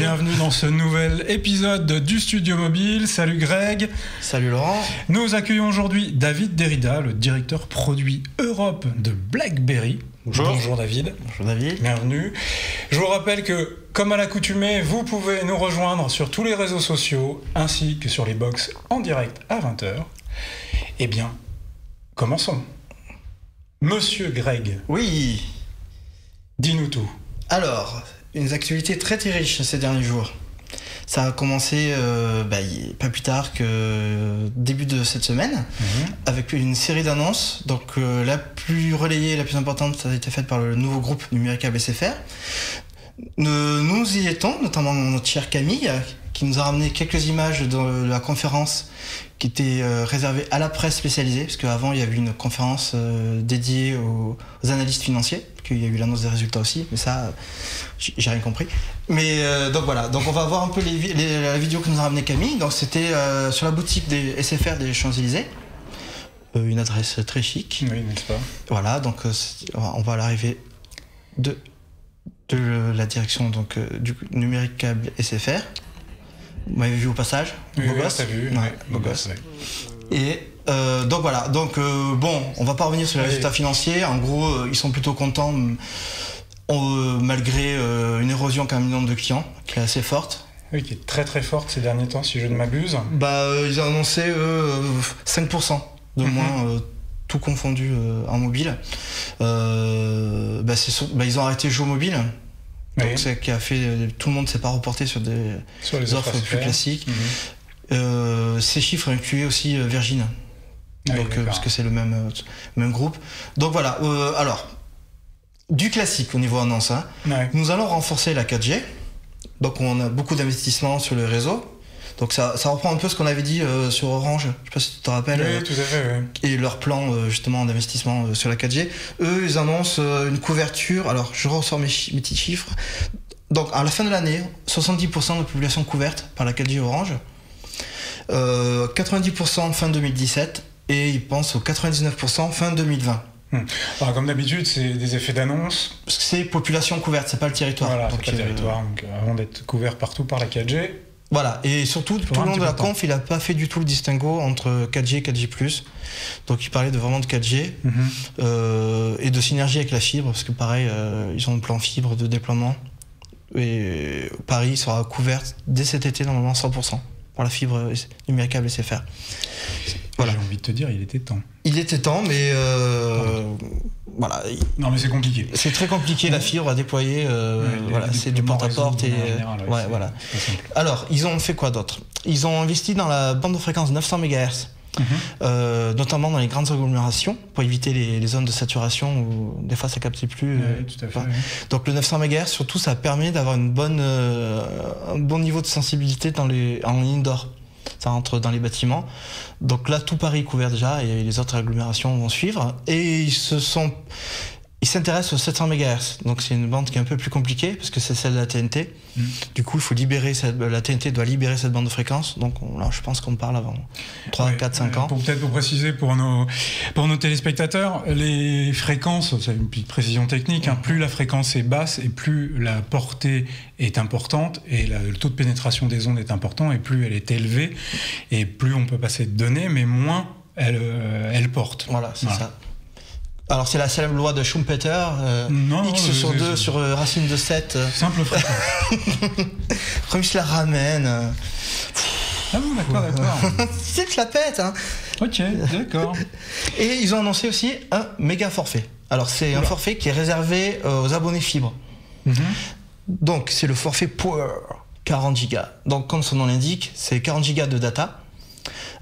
bienvenue dans ce nouvel épisode du Studio Mobile. Salut Greg. Salut Laurent. Nous accueillons aujourd'hui David Derrida, le directeur produit Europe de BlackBerry. Bonjour. Bonjour David. Bonjour David. Bienvenue. Je vous rappelle que, comme à l'accoutumée, vous pouvez nous rejoindre sur tous les réseaux sociaux ainsi que sur les box en direct à 20h. Eh bien, commençons. Monsieur Greg. Oui. Dis-nous tout. Alors, une actualité très très riche ces derniers jours. Ça a commencé pas plus tard que début de cette semaine, avec une série d'annonces. Donc la plus relayée, la plus importante, ça a été faite par le nouveau groupe Numéricable SFR. Nous y étions, notamment notre chère Camille, qui nous a ramené quelques images de la conférence qui était réservée à la presse spécialisée, parce qu'avant il y avait une conférence dédiée aux analystes financiers, qu'il y a eu l'annonce des résultats aussi, mais ça, j'ai rien compris. Mais donc voilà, donc on va voir un peu la vidéo que nous a ramené Camille. Donc c'était sur la boutique des SFR des Champs-Élysées, une adresse très chic. Oui, n'est-ce pas? Voilà, donc on va à l'arrivée de la direction donc, du Numéricable SFR. Vous m'avez vu au passage? Oui, beau gosse. t'as vu, ouais, beau gosse. Ouais. Et donc voilà, donc bon, on va pas revenir sur les résultats financiers. En gros, ils sont plutôt contents malgré une érosion quand même du nombre de clients qui est assez forte. Oui, qui est très très forte ces derniers temps, si je ne m'abuse. Ils ont annoncé 5% de moins, tout confondu en mobile. Ils ont arrêté Joe Mobile. Donc c'est qui a fait tout le monde s'est pas reporté sur les offres plus classiques. Ces chiffres incluaient aussi Virgin, donc parce que c'est le même groupe. Donc voilà. Alors du classique au niveau annonce. Nous allons renforcer la 4G. Donc on a beaucoup d'investissements sur le réseau. Donc ça reprend un peu ce qu'on avait dit sur Orange, je sais pas si tu te rappelles. Oui, tout à fait, oui. Et leur plan justement d'investissement sur la 4G. Eux, ils annoncent une couverture, alors je ressors mes petits chiffres. Donc à la fin de l'année, 70% de la population couverte par la 4G Orange, 90% fin 2017, et ils pensent aux 99% fin 2020. Alors, comme d'habitude, c'est des effets d'annonce. C'est population couverte, c'est pas le territoire. Voilà, donc, c'est pas le territoire, donc avant d'être couvert partout par la 4G. Voilà, et surtout, tout le long de la conf, il n'a pas fait du tout le distinguo entre 4G et 4G+. Donc il parlait vraiment de 4G et de synergie avec la fibre, parce que pareil, ils ont un plan fibre de déploiement. Et Paris sera couverte dès cet été, normalement 100%, par la fibre Numéricable SFR. Voilà. J'ai envie de te dire, il était temps. Il était temps, mais voilà. Non, mais c'est compliqué. C'est très compliqué la fibre à déployer. Voilà, c'est du porte-à-porte et voilà. Alors, ils ont fait quoi d'autre? Ils ont investi dans la bande de fréquence 900 MHz, notamment dans les grandes agglomérations pour éviter les zones de saturation où des fois ça captait plus. Oui, tout à fait. Donc le 900 MHz, surtout, ça permet d'avoir un bon niveau de sensibilité en indoor. Ça rentre dans les bâtiments. Donc là, tout Paris est couvert déjà et les autres agglomérations vont suivre. Et ils s'intéressent aux 700 MHz. Donc c'est une bande qui est un peu plus compliquée parce que c'est celle de la TNT. Du coup, il faut libérer la TNT doit libérer cette bande de fréquence. Donc là, je pense qu'on parle avant 3, 4, 5 ans. Peut-être pour préciser pour nos téléspectateurs, les fréquences, c'est une petite précision technique, plus la fréquence est basse et plus la portée est importante et le taux de pénétration des ondes est important et plus elle est élevée et plus on peut passer de données, mais moins elle porte. Voilà, c'est ça. Alors c'est la célèbre loi de Schumpeter, X sur 2 sur racine de 7. Simple fréquence. Comme je la ramène. Ah bon, d'accord. C'est que je la pète, hein. Ok, d'accord. Et ils ont annoncé aussi un méga forfait. Alors c'est un forfait qui est réservé aux abonnés fibre. Donc c'est le forfait Power, 40 Go. Donc comme son nom l'indique, c'est 40 Go de data.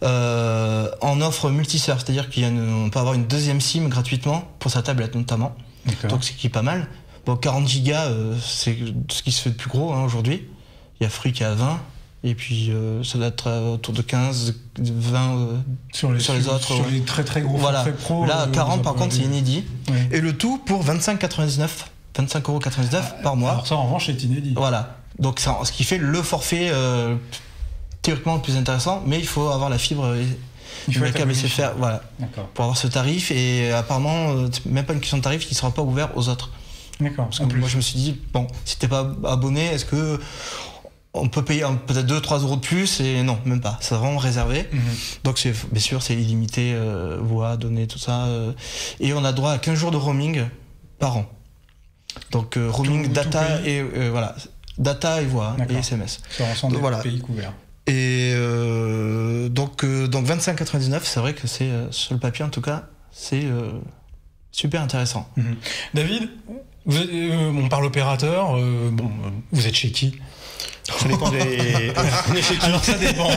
En offre multi-surf, c'est-à-dire qu'on peut avoir une deuxième SIM gratuitement pour sa tablette notamment. Donc ce qui est pas mal. Bon, 40 Go, c'est ce qui se fait de plus gros aujourd'hui. Il y a Free qui est à 20. Et puis ça doit être autour de 15, 20 sur les autres. Sur les très très gros forfaits pro. Là, 40 par contre, c'est inédit. Oui. Et le tout pour 25,99 par mois. Alors ça, en revanche, c'est inédit. Voilà. Donc ce qui fait le forfait théoriquement le plus intéressant, mais il faut avoir la fibre Numéricable SFR, voilà, pour avoir ce tarif. Et apparemment, même pas une question de tarif qui ne sera pas ouvert aux autres. D'accord. Parce que moi, je me suis dit, bon, si t'es pas abonné, est-ce que on peut payer peut-être 2-3 euros de plus et non, même pas. C'est vraiment réservé. Donc bien sûr, c'est illimité, voix, données, tout ça. Et on a droit à 15 jours de roaming par an. Donc roaming, data et voilà, data et voix et SMS. Sur l'ensemble des pays couverts. Et donc 25,99, c'est vrai que c'est sur le papier en tout cas, c'est super intéressant. David, on parle opérateur. Vous êtes chez qui? Ça dépend des... Alors ça dépend.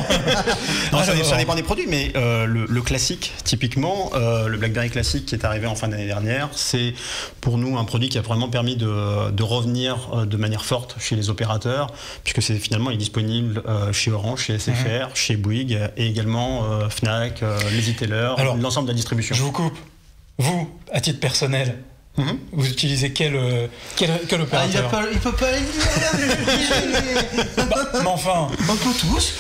Non, ça dépend des produits, mais le classique, typiquement, le BlackBerry classique qui est arrivé en fin d'année dernière, c'est pour nous un produit qui a vraiment permis de revenir de manière forte chez les opérateurs, puisque finalement il est disponible chez Orange, chez SFR, chez Bouygues et également Fnac, les e-tailers, l'ensemble de la distribution. Je vous coupe. Vous, à titre personnel, vous utilisez quel opérateur? Il peut pas mais enfin, on peut tous.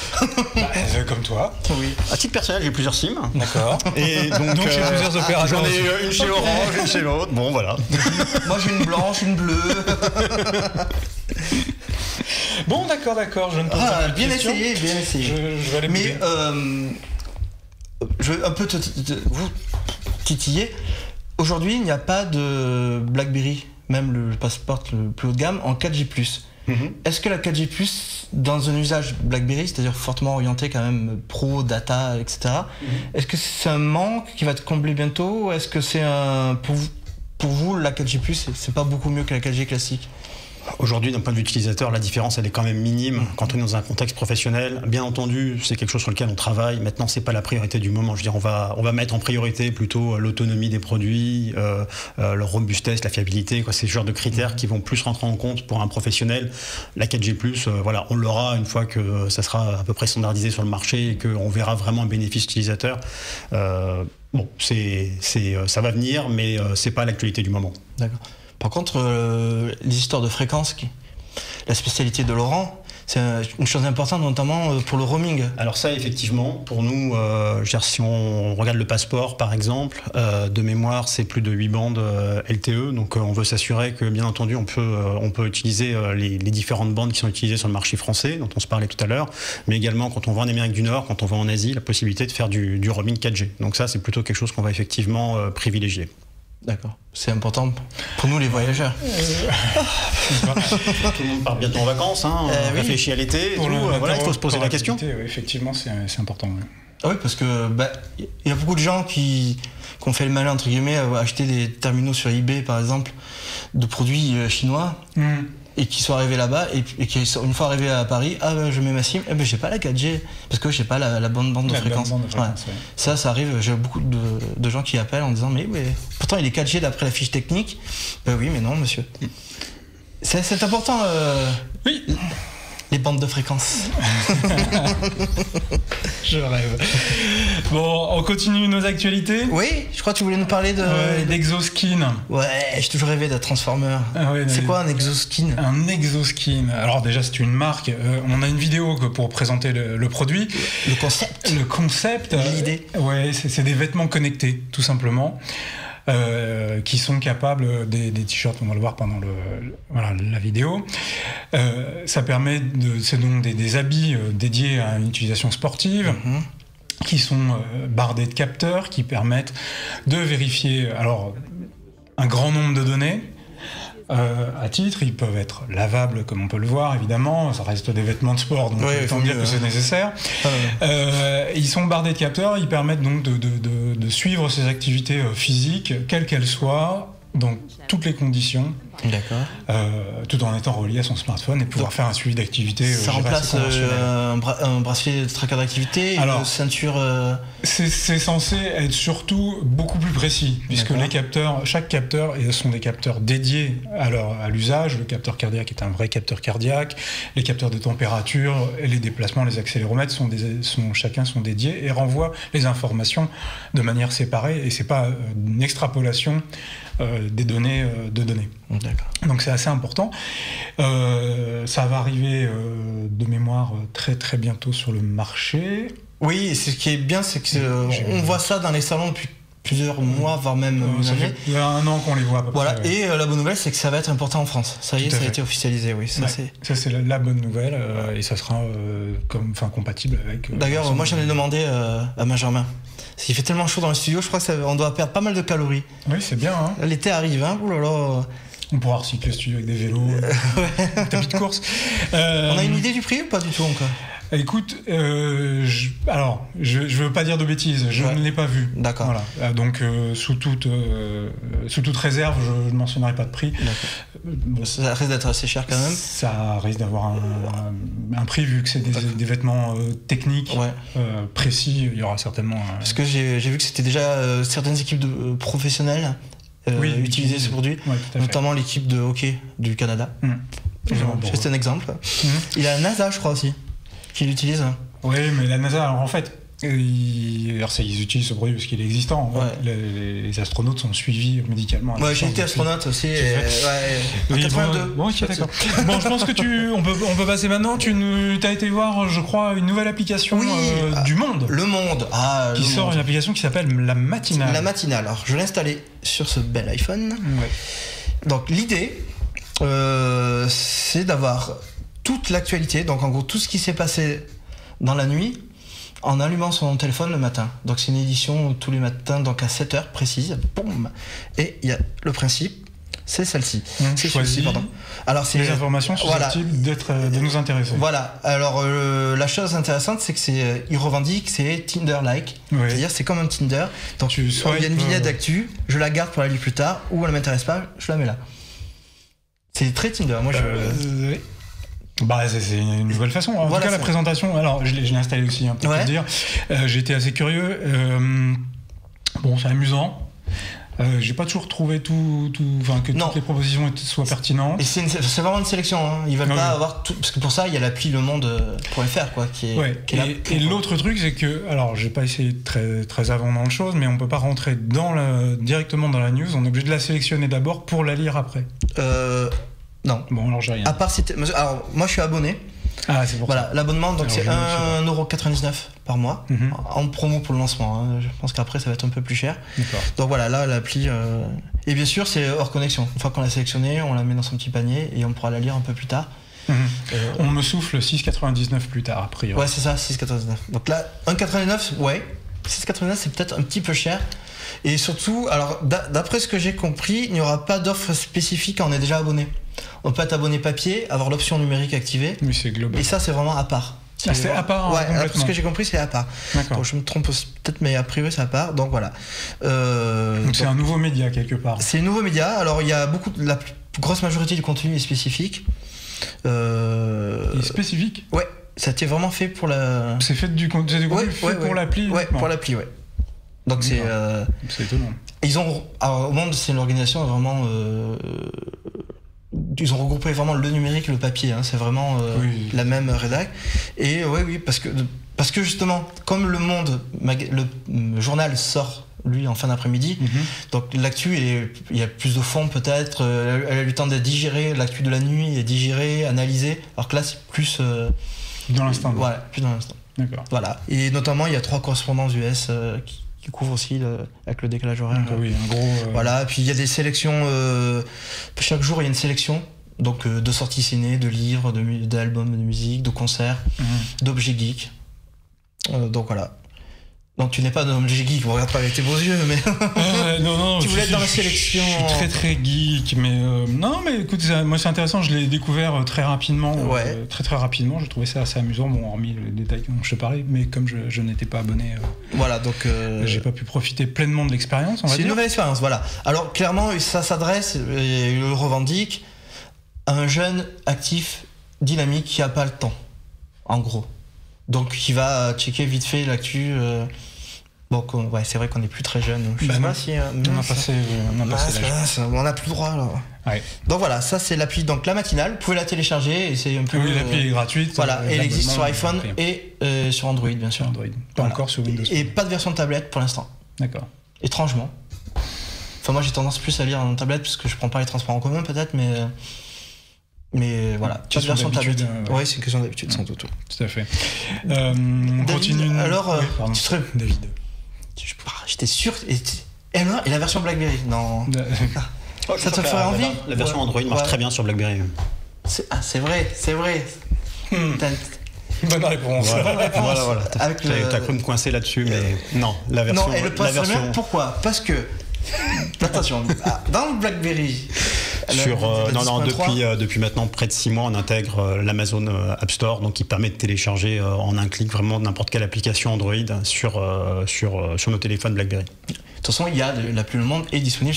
Comme toi. Oui. À titre personnel, j'ai plusieurs SIM. D'accord. Et donc j'ai plusieurs opérateurs. J'en ai une chez Orange, une chez l'autre. Bon, voilà. Moi, j'ai une blanche, une bleue. Bon, d'accord. Je ne peux pas. Bien essayé. Je vais aller. Mais je veux un peu vous titiller. Aujourd'hui, il n'y a pas de BlackBerry, même le Passport le plus haut de gamme, en 4G+. Est-ce que la 4G+, dans un usage BlackBerry, c'est-à-dire fortement orienté quand même pro, data, etc., est-ce que c'est un manque qui va être comblé bientôt, ou est-ce que c'est pour vous, la 4G+, c'est pas beaucoup mieux que la 4G classique? Aujourd'hui, d'un point de vue utilisateur, la différence elle est quand même minime quand on est dans un contexte professionnel. Bien entendu, c'est quelque chose sur lequel on travaille. Maintenant, c'est pas la priorité du moment. Je veux dire, on va mettre en priorité plutôt l'autonomie des produits, leur robustesse, la fiabilité. C'est ce genre de critères qui vont plus rentrer en compte pour un professionnel. La 4G+, voilà, on l'aura une fois que ça sera à peu près standardisé sur le marché et qu'on verra vraiment un bénéfice utilisateur. Bon, ça va venir, mais c'est pas l'actualité du moment. D'accord. Par contre, les histoires de fréquences, la spécialité de Laurent, c'est une chose importante, notamment pour le roaming. Alors ça, effectivement, pour nous, si on regarde le passeport, par exemple, de mémoire, c'est plus de 8 bandes LTE, donc on veut s'assurer que, bien entendu, on peut utiliser les différentes bandes qui sont utilisées sur le marché français, dont on se parlait tout à l'heure, mais également quand on va en Amérique du Nord, quand on va en Asie, la possibilité de faire du roaming 4G. Donc ça, c'est plutôt quelque chose qu'on va effectivement privilégier. D'accord. C'est important pour nous les voyageurs. Tout le monde part bientôt en vacances, on réfléchit à l'été, voilà, il faut se poser la question. Oui, effectivement, c'est important. Oui. Ah oui, parce que y a beaucoup de gens qui ont fait le malin, entre guillemets, à acheter des terminaux sur eBay, par exemple, de produits chinois. Et qui sont arrivés là-bas et qui une fois arrivés à Paris, je mets ma SIM, j'ai pas la 4G parce que j'ai pas la bonne bande de fréquence. Ça arrive, j'ai beaucoup de gens qui appellent en disant mais pourtant il est 4G d'après la fiche technique. Oui, mais non, monsieur. C'est important. Oui. Les bandes de fréquences. Je rêve. Bon, on continue nos actualités. Oui, je crois que tu voulais nous parler d'Exoskin. Ouais, j'ai toujours rêvé d'un Transformer. C'est quoi un Exoskin? Un Exoskin. Alors déjà, c'est une marque. On a une vidéo pour présenter le produit. Le concept. Le concept. L'idée. Ouais, c'est des vêtements connectés, tout simplement. Qui sont capables des t-shirts, on va le voir pendant la vidéo. Ça permet c'est donc des habits dédiés à une utilisation sportive. Qui sont bardés de capteurs qui permettent de vérifier un grand nombre de données. À titre, ils peuvent être lavables comme on peut le voir, évidemment, ça reste des vêtements de sport, donc autant dire que c'est nécessaire. Ils sont bardés de capteurs, ils permettent donc de suivre ces activités physiques, quelles qu'elles soient, dans toutes les conditions. D'accord. Tout en étant relié à son smartphone et pouvoir faire un suivi d'activité. Ça remplace un bracelet de tracker d'activité, une ceinture. C'est censé être surtout beaucoup plus précis, puisque chaque capteur sont des capteurs dédiés à l'usage. Le capteur cardiaque est un vrai capteur cardiaque. Les capteurs de température, les déplacements, les accéléromètres chacun sont dédiés et renvoient les informations de manière séparée. Et c'est pas une extrapolation des données de données. D'accord. Donc c'est assez important. Ça va arriver de mémoire très très bientôt sur le marché. Oui, et ce qui est bien, c'est qu'on voit ça dans les salons depuis plusieurs mois, voire même une année. Il y a 1 an qu'on les voit à peu Voilà, près. et la bonne nouvelle, c'est que ça va être important en France. Ça y est, Tout à ça a fait. été officialisé, oui. Ça, c'est la bonne nouvelle, et ça sera compatible avec... D'ailleurs, moi j'en ai demandé à Benjamin. Parce qu'il fait tellement chaud dans le studio, je crois qu'on doit perdre pas mal de calories. Oui, c'est bien. Hein. L'été arrive, hein. Ouh là là. On pourra recycler le studio avec des vélos, des tapis de course. On a une idée du prix ou pas du tout encore? Écoute, je veux pas dire de bêtises, je ne l'ai pas vu. D'accord. Voilà. Donc sous toute réserve, je ne mentionnerai pas de prix. Bon, ça risque d'être assez cher quand même. Ça risque d'avoir un prix vu que c'est des vêtements techniques précis. Il y aura certainement. Parce que j'ai vu que c'était déjà certaines équipes professionnelles utilisaient ce produit, notamment l'équipe de hockey du Canada. C'est un exemple. Il y a la NASA, je crois aussi, qui l'utilise. Oui, mais la NASA, alors en fait, ils utilisent ce produit parce qu'il est existant. En fait. Les astronautes sont suivis médicalement. J'ai été astronaute aussi. En 82. Bon, ok, d'accord. Bon, je pense que on peut passer maintenant. Tu as été voir, je crois, une nouvelle application du Monde. Le Monde. Qui sort une application qui s'appelle La Matinale. La Matinale. Alors, je l'ai installée sur ce bel iPhone. Donc, l'idée, c'est d'avoir toute l'actualité. Donc, en gros, tout ce qui s'est passé dans la nuit, en allumant son téléphone le matin. Donc c'est une édition tous les matins, donc à 7h précise. Boum. Et il y a le principe, c'est celle-ci. C'est choisi. Alors c'est les informations susceptibles de nous intéresser. Voilà. Alors la chose intéressante, c'est que il revendique, c'est Tinder-like. C'est-à-dire c'est comme un Tinder. Donc il y a une vignette d'actu, je la garde pour la lire plus tard, ou elle m'intéresse pas, je la mets là. C'est très Tinder. Moi c'est une nouvelle façon. En tout cas, la présentation, alors je l'ai installé aussi, pour te dire. J'ai été assez curieux. C'est amusant. J'ai pas toujours trouvé que toutes les propositions soient pertinentes. Et c'est vraiment une sélection. Hein. Ils veulent pas avoir tout, parce que pour ça, il y a l'appli lemonde.fr qui est là. Et l'autre truc, c'est que, alors, j'ai pas essayé très très avant dans le chose, mais on peut pas rentrer directement dans la news. On est obligé de la sélectionner d'abord pour la lire après. Non. Bon, alors j'ai rien. À part alors, moi je suis abonné. Ah, c'est pour ça. Voilà, l'abonnement, donc c'est 1,99€ par mois, en promo pour le lancement. Hein. Je pense qu'après ça va être un peu plus cher. D'accord. Donc voilà, là l'appli. Et bien sûr, c'est hors connexion. Une fois qu'on l'a sélectionné, on la met dans son petit panier et on pourra la lire un peu plus tard. On me souffle 6,99€ plus tard, a priori. Ouais, c'est ça, 6,99€. Donc là, 1,89€, 6,99€, c'est peut-être un petit peu cher. Et surtout, alors d'après ce que j'ai compris, il n'y aura pas d'offre spécifique quand on est déjà abonné. On peut être abonné papier, avoir l'option numérique activée. Oui, c'est global. Et ça, c'est vraiment à part. C'est à part. Ce que j'ai compris, c'est à part. D'accord. Donc, je me trompe peut-être, mais a priori, c'est à part. Donc voilà. Donc c'est un nouveau média quelque part. C'est un nouveau média. Alors il y a la grosse majorité du contenu est spécifique. Il est spécifique. Ouais. Ça a été vraiment fait pour la. C'est fait du contenu pour l'appli. Ouais, pour l'appli, ouais. Donc c'est étonnant. Au Monde, c'est une organisation vraiment. Ils ont regroupé vraiment le numérique et le papier. Hein. C'est vraiment la même rédac. Et parce que justement, comme Le Monde, le journal sort lui en fin d'après-midi, donc l'actu, il y a plus de fond peut-être. Elle a eu le temps de digérer l'actu de la nuit, et digérer, analyser. Alors que là, c'est plus dans l'instant. Voilà, plus dans l'instant. D'accord. Voilà. Et notamment, il y a 3 correspondants US qui couvrent aussi avec le décalage horaire. Donc, un gros. Voilà. Puis il y a des sélections. Chaque jour, il y a une sélection. Donc de sorties ciné, de livres, d'albums de musique, de concerts, d'objets geeks. Donc voilà. Donc tu n'es pas d'un objet geek, on regarde pas avec tes beaux yeux, mais non, tu voulais être dans la sélection. Je suis très très geek, mais non, mais écoute, moi c'est intéressant, je l'ai découvert très rapidement, très rapidement. Je trouvais ça assez amusant, hormis les détails dont je te parlais, mais comme je n'étais pas abonné, voilà, donc j'ai pas pu profiter pleinement de l'expérience. C'est une nouvelle expérience, voilà. Alors clairement, ça s'adresse, et le revendique, à un jeune actif, dynamique, qui a pas le temps, en gros. Donc qui va checker vite fait l'actu. C'est vrai qu'on n'est plus très jeune. Je sais pas si on a passé l'âge. On n'a plus le droit là. Ouais. Donc voilà, ça c'est l'appli, donc La Matinale. Vous pouvez la télécharger et c'est un peu. Oui, l'appli est gratuite. Voilà, et elle existe sur iPhone et sur Android bien sûr. Android. Pas encore sur Windows. Et pas de version tablette pour l'instant. D'accord. Étrangement. Enfin moi j'ai tendance plus à lire en tablette parce que je prends pas les transports en commun peut-être, mais voilà, pas de version tablette. Oui, c'est une question d'habitude sans doute. Tout à fait. On continue. Alors, tu serais David. J'étais sûr, et Et non, et la version BlackBerry? Non. Ça te ferait envie? La version Android marche très bien sur BlackBerry. C'est vrai. Bonne réponse. Voilà. T'as cru me coincer là-dessus, mais non, la version. Non, et le passe bien, pourquoi? Parce que, attention, dans le BlackBerry. Depuis maintenant près de 6 mois, on intègre l'Amazon App Store, donc qui permet de télécharger en un clic vraiment n'importe quelle application Android sur nos téléphones BlackBerry. De toute façon, il y a l'appli Le Monde est disponible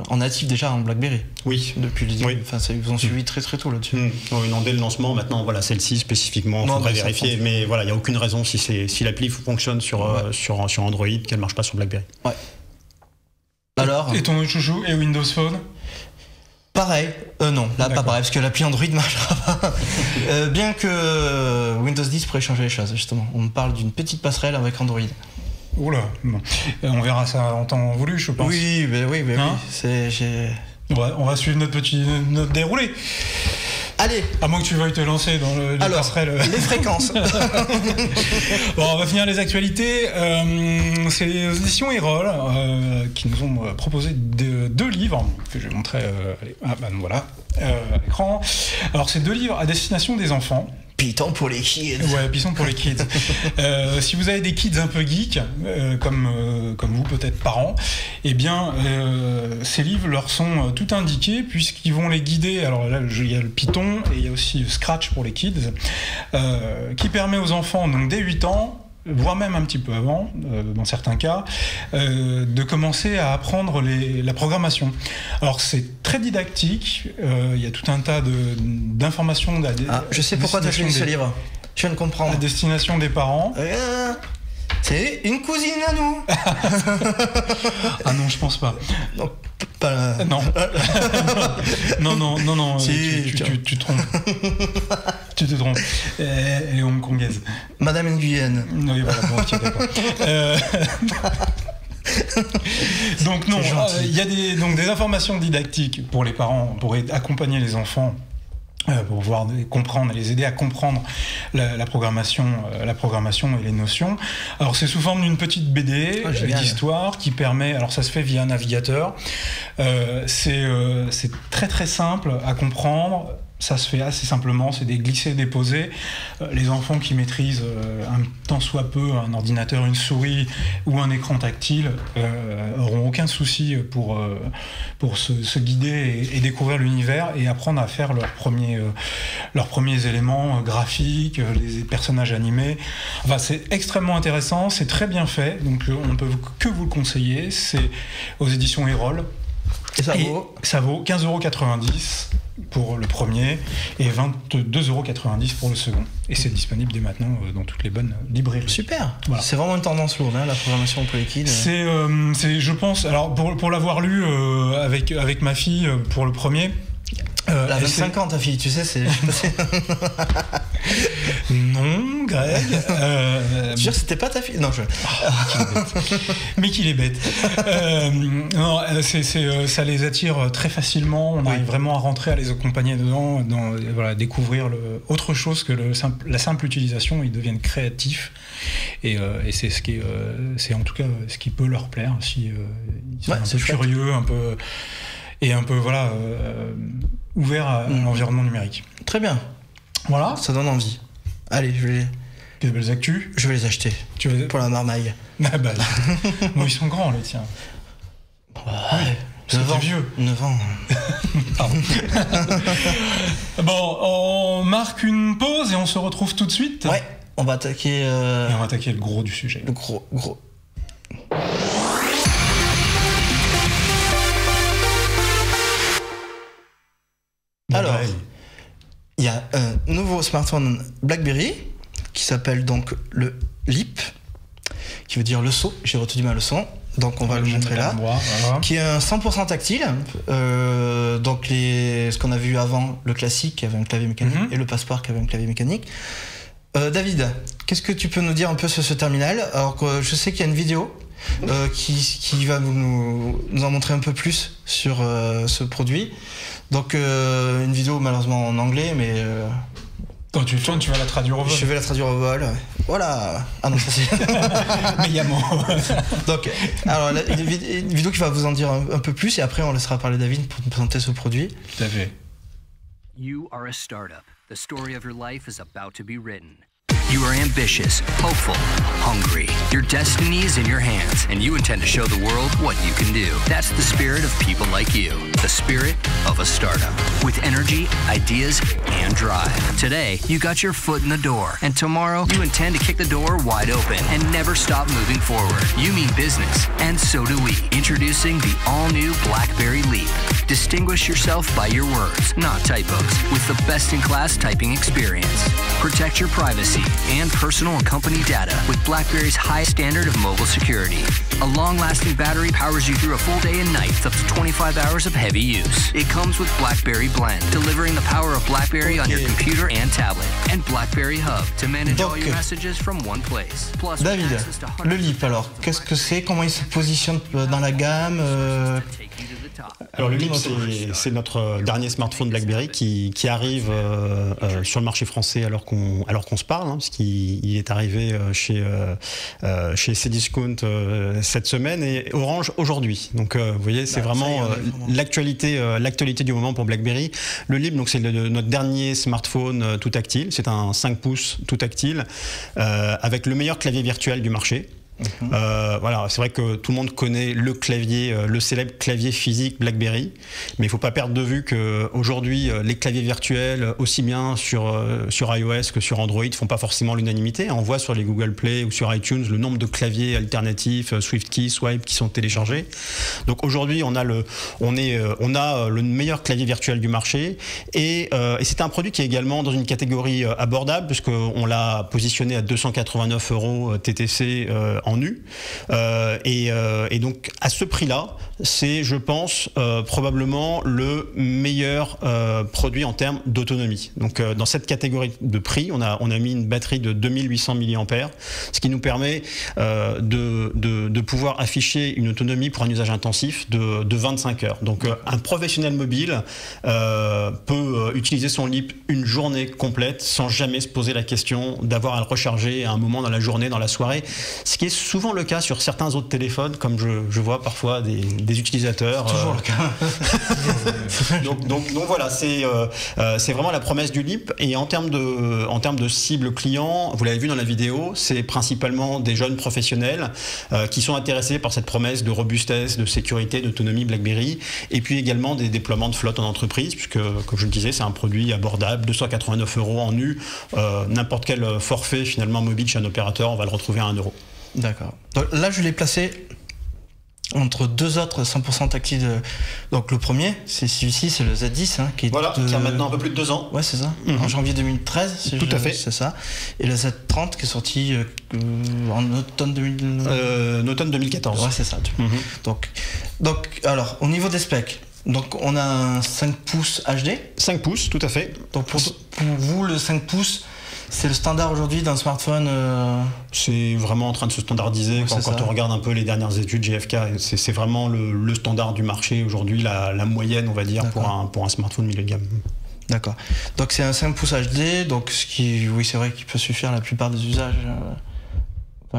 en natif déjà en BlackBerry. Oui. Depuis le début. Oui. Enfin, ils ont suivi très tôt là-dessus. Oui, non, dès le lancement, maintenant, voilà, celle-ci spécifiquement, il faudrait vérifier. Mais voilà, il n'y a aucune raison si l'appli fonctionne sur Android qu'elle ne marche pas sur BlackBerry. Ouais. Alors. Et ton chouchou et Windows Phone? Pareil, non, là pas pareil, parce que l'appli Android ne marchera pas. Bien que Windows 10 pourrait changer les choses, justement. On me parle d'une petite passerelle avec Android. Oula, bon. On verra ça en temps voulu, je pense. Oui. On va suivre notre déroulé. Allez. À moins que tu veuilles te lancer dans les passerelles. Les fréquences. Bon, on va finir les actualités. C'est les éditions Erol qui nous ont proposé 2 livres que je vais montrer voilà, à l'écran. Alors, c'est 2 livres à destination des enfants. Python pour les kids. Ouais, Python pour les kids. Si vous avez des kids un peu geeks, comme vous peut-être parents, eh bien, ces livres leur sont tout indiqués puisqu'ils vont les guider. Alors là, il y a le Python et il y a aussi Scratch pour les kids, qui permet aux enfants, donc dès 8 ans, voire même un petit peu avant, dans certains cas, de commencer à apprendre la programmation. Alors c'est très didactique, il y a tout un tas d'informations. Je sais pourquoi tu as choisi ce livre. Je viens de comprendre. À destination des parents. C'est une cousine à nous. Ah non, je pense pas. Non. Pas... Non. non. Si, tu te trompes. Tu te trompes. Elle est hongkongaise. Madame Nguyen. Oui, voilà, bon, ok, d'accord. Donc non, il y a des informations didactiques pour les parents, pour accompagner les enfants. Pour pouvoir comprendre, les aider à comprendre la programmation et les notions. Alors c'est sous forme d'une petite BD d'histoire qui permet, alors ça se fait via un navigateur, c'est très très simple à comprendre. Ça se fait assez simplement, c'est des glisser-déposer. Les enfants qui maîtrisent un tant soit peu un ordinateur, une souris ou un écran tactile auront aucun souci pour se guider et découvrir l'univers et apprendre à faire leurs premiers éléments graphiques, les personnages animés. Enfin, c'est extrêmement intéressant, c'est très bien fait, donc on ne peut que vous le conseiller. C'est aux éditions Erol. Et ça vaut 15,90 € pour le premier et 22,90 € pour le second. Et c'est disponible dès maintenant dans toutes les bonnes librairies. Super. Voilà. C'est vraiment une tendance lourde, hein, la programmation pour les kids. C'est, je pense, alors pour l'avoir lu avec ma fille pour le premier. Elle a 25 ans ta fille, tu sais, c'est... Non, Greg. Je jure, c'était pas ta fille. Non, mais qu'il est bête. Non, ça les attire très facilement. On arrive vraiment à rentrer, à les accompagner dedans, découvrir autre chose que la simple utilisation. Ils deviennent créatifs et c'est c'est en tout cas ce qui peut leur plaire si ils sont un peu curieux, un peu ouvert à l'environnement numérique. Très bien. Voilà. Ça donne envie. Allez, Quelles belles actus. Je vais les acheter. Pour la marmaille. Ah bah, bon, ils sont grands, les tiens. Ouais. C'est vieux. 9 ans. Pardon. Bon, on marque une pause et on se retrouve tout de suite. Ouais, on va attaquer... Et on va attaquer le gros du sujet. Le gros. Alors, il y a un nouveau smartphone BlackBerry qui s'appelle donc le Leap, qui veut dire le saut. J'ai retenu ma leçon, donc on va le montrer là. Voilà. Qui est un 100% tactile. Donc ce qu'on a vu avant, le classique qui avait un clavier mécanique et le Passport qui avait un clavier mécanique. David, qu'est-ce que tu peux nous dire un peu sur ce terminal? Alors que je sais qu'il y a une vidéo qui va nous en montrer un peu plus sur ce produit. Donc une vidéo malheureusement en anglais, mais Quand tu tournes, tu vas la traduire au vol. Je vais la traduire au vol. Voilà. Ah non, ça c'est... Mégamment. Donc, alors, une vidéo qui va vous en dire un peu plus, et après on laissera parler David pour nous présenter ce produit. Tout à fait. You are a startup. The story of your life is about to be written. You are ambitious, hopeful, hungry. Your destiny is in your hands, and you intend to show the world what you can do. That's the spirit of people like you, the spirit of a startup, with energy, ideas, and drive. Today, you got your foot in the door, and tomorrow, you intend to kick the door wide open and never stop moving forward. You mean business, and so do we. Introducing the all-new BlackBerry Leap. Distinguish yourself by your words, not typos, with the best-in-class typing experience. Protect your privacy and personal and company data with BlackBerry's high standard of mobile security. A long-lasting battery powers you through a full day and night with up to 25 hours of heavy use. It comes with BlackBerry Blend, delivering the power of BlackBerry on your computer and tablet, and BlackBerry Hub to manage all your messages from one place. Plus, David, le Leap alors, qu'est-ce que c'est? Comment il se positionne dans la gamme? Alors le Leap, c'est notre dernier smartphone BlackBerry qui arrive sur le marché français alors qu'on se parle, hein, puisqu'il est arrivé chez Cdiscount cette semaine et Orange aujourd'hui. Donc vous voyez, c'est vraiment l'actualité du moment pour BlackBerry. Le Leap, donc c'est notre dernier smartphone tout tactile. C'est un 5 pouces tout tactile avec le meilleur clavier virtuel du marché. Voilà, c'est vrai que tout le monde connaît le clavier, le célèbre clavier physique BlackBerry, mais il ne faut pas perdre de vue qu'aujourd'hui, les claviers virtuels, aussi bien sur iOS que sur Android, ne font pas forcément l'unanimité. On voit sur les Google Play ou sur iTunes le nombre de claviers alternatifs, SwiftKey, Swipe, qui sont téléchargés. Donc aujourd'hui, on a le meilleur clavier virtuel du marché, et c'est un produit qui est également dans une catégorie abordable, puisqu'on l'a positionné à 289 € TTC en nu, et donc à ce prix-là, c'est, je pense, probablement le meilleur produit en termes d'autonomie. Donc dans cette catégorie de prix, on a mis une batterie de 2800 mAh, ce qui nous permet de pouvoir afficher une autonomie pour un usage intensif de 25 heures. Donc un professionnel mobile peut utiliser son Leap une journée complète sans jamais se poser la question d'avoir à le recharger à un moment dans la journée, dans la soirée, ce qui est souvent le cas sur certains autres téléphones, comme je vois parfois des utilisateurs. Toujours le cas. donc voilà, c'est vraiment la promesse du Leap. Et en termes de cible client, vous l'avez vu dans la vidéo, c'est principalement des jeunes professionnels qui sont intéressés par cette promesse de robustesse, de sécurité, d'autonomie BlackBerry, et puis également des déploiements de flotte en entreprise, puisque, comme je le disais, c'est un produit abordable, 289 € en nu, n'importe quel forfait finalement mobile chez un opérateur, on va le retrouver à 1 €. D'accord. Donc là, je l'ai placé entre deux autres 100% tactiles. Donc le premier, c'est celui-ci, c'est le Z10, hein, qui a maintenant un peu plus de 2 ans. Ouais, c'est ça. En janvier 2013. Tout à fait. C'est ça. Et le Z30 qui est sorti en automne 2014. Ouais, c'est ça. Donc, alors, au niveau des specs, donc on a un 5 pouces HD. 5 pouces, tout à fait. Donc pour vous, le 5 pouces, c'est le standard aujourd'hui d'un smartphone C'est vraiment en train de se standardiser. Ouais, quand on regarde un peu les dernières études GfK, c'est vraiment le standard du marché aujourd'hui, la moyenne, on va dire, pour un smartphone milieu de gamme. D'accord. Donc c'est un 5 pouces HD, donc oui, c'est vrai qu'il peut suffire à la plupart des usages.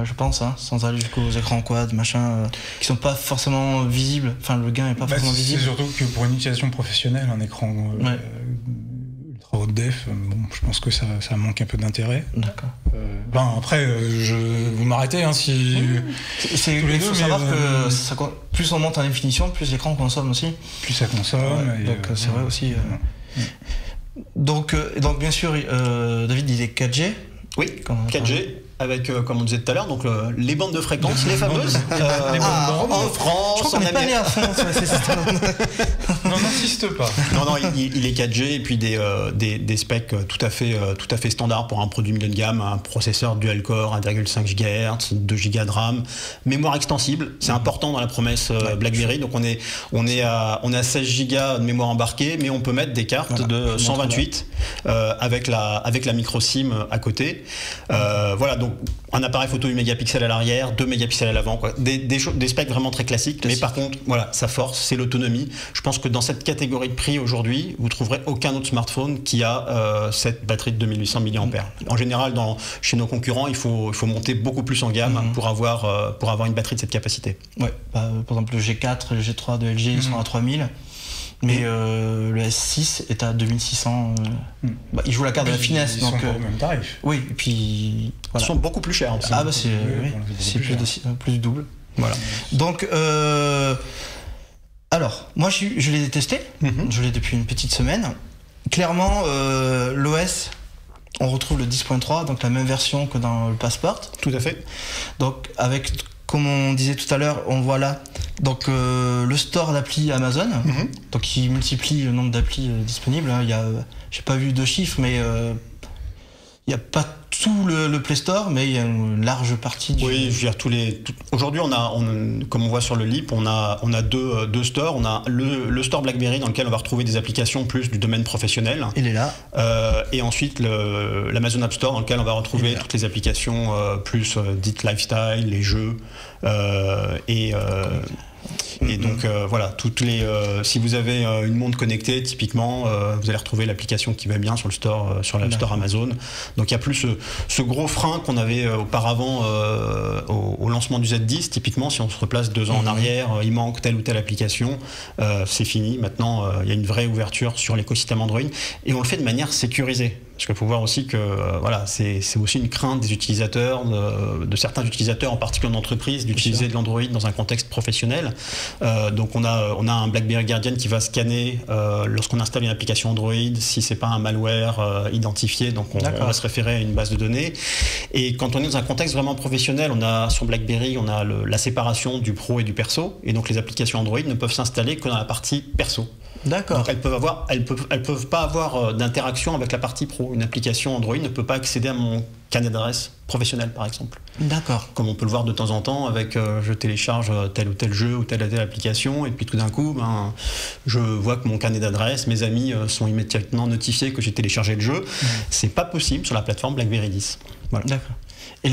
Je pense, hein, sans aller jusqu'aux écrans quad, qui sont pas forcément visibles. Enfin, le gain est pas forcément visible. C'est surtout que pour une utilisation professionnelle, un écran ultra haute def, je pense que ça manque un peu d'intérêt. D'accord. Après, vous m'arrêtez, hein, si. Il faut savoir que plus on monte en définition, plus l'écran consomme aussi. Plus ça consomme. Donc c'est vrai aussi. Donc bien sûr, David, il est 4G. Oui, 4G. Avec, comme on disait tout à l'heure, donc les bandes de fréquences, les fameuses, en France, je crois qu'on n'est pas allé à fond. Non, n'insiste pas. Non, il est 4G et puis des specs tout à fait standards pour un produit milieu de gamme, un processeur dual-core, 1,5 GHz, 2 Go de RAM, mémoire extensible, c'est important dans la promesse BlackBerry. Donc on est à 16 Go de mémoire embarquée, mais on peut mettre des cartes de 128 avec la micro SIM à côté. Voilà. donc un appareil photo 8 mégapixels à l'arrière, 2 mégapixels à l'avant, quoi. Des specs vraiment très classiques. Mais par contre, voilà, sa force, c'est l'autonomie. Je pense que dans cette catégorie de prix aujourd'hui, vous trouverez aucun autre smartphone qui a cette batterie de 2800 mAh. En général, chez nos concurrents, il faut monter beaucoup plus en gamme pour avoir une batterie de cette capacité. Ouais, par exemple le G4 et le G3 de LG, ils sont à 3000. Mais le S6 est à 2600. Il joue la carte de la finesse. Ils sont pas au même tarif. Oui, et puis. Voilà. Ils sont beaucoup plus chers. Ah, bah c'est plus du double. Voilà. Donc, alors, moi je l'ai testé. Je l'ai depuis une petite semaine. Clairement, l'OS, on retrouve le 10.3, donc la même version que dans le Passport. Tout à fait. Donc, avec. Comme on disait tout à l'heure, on voit là donc, le store d'appli Amazon, donc qui multiplie le nombre d'applis disponibles. J'ai pas vu de chiffres, mais il n'y a pas tout le Play Store, mais il y a une large partie du... Oui, je veux dire, aujourd'hui, comme on voit sur le LIP, on a deux stores. On a le store BlackBerry dans lequel on va retrouver des applications plus du domaine professionnel. Il est là. Et ensuite, l'Amazon App Store dans lequel on va retrouver toutes les applications plus dites lifestyle, les jeux et donc voilà, si vous avez une montre connectée, typiquement, vous allez retrouver l'application qui va bien sur l'App Store Amazon. Donc il y a plus ce gros frein qu'on avait auparavant au lancement du Z10. Typiquement, si on se replace 2 ans en arrière, il manque telle ou telle application, c'est fini. Maintenant, il y a une vraie ouverture sur l'écosystème Android et on le fait de manière sécurisée. Parce qu'il faut voir aussi que c'est aussi une crainte des utilisateurs, de certains utilisateurs, en particulier en entreprise, d'utiliser de l'Android dans un contexte professionnel. Donc on a un BlackBerry Guardian qui va scanner lorsqu'on installe une application Android, si c'est pas un malware identifié, donc on va se référer à une base de données. Et quand on est dans un contexte vraiment professionnel, sur BlackBerry, on a la séparation du pro et du perso, et donc les applications Android ne peuvent s'installer que dans la partie perso. D'accord. Donc elles peuvent pas avoir d'interaction avec la partie pro. Une application Android ne peut pas accéder à mon carnet d'adresse professionnel, par exemple. D'accord. Comme on peut le voir de temps en temps avec je télécharge tel ou tel jeu ou telle application et puis tout d'un coup, je vois que mon carnet d'adresse, mes amis sont immédiatement notifiés que j'ai téléchargé le jeu. C'est pas possible sur la plateforme BlackBerry 10. Voilà. D'accord. Et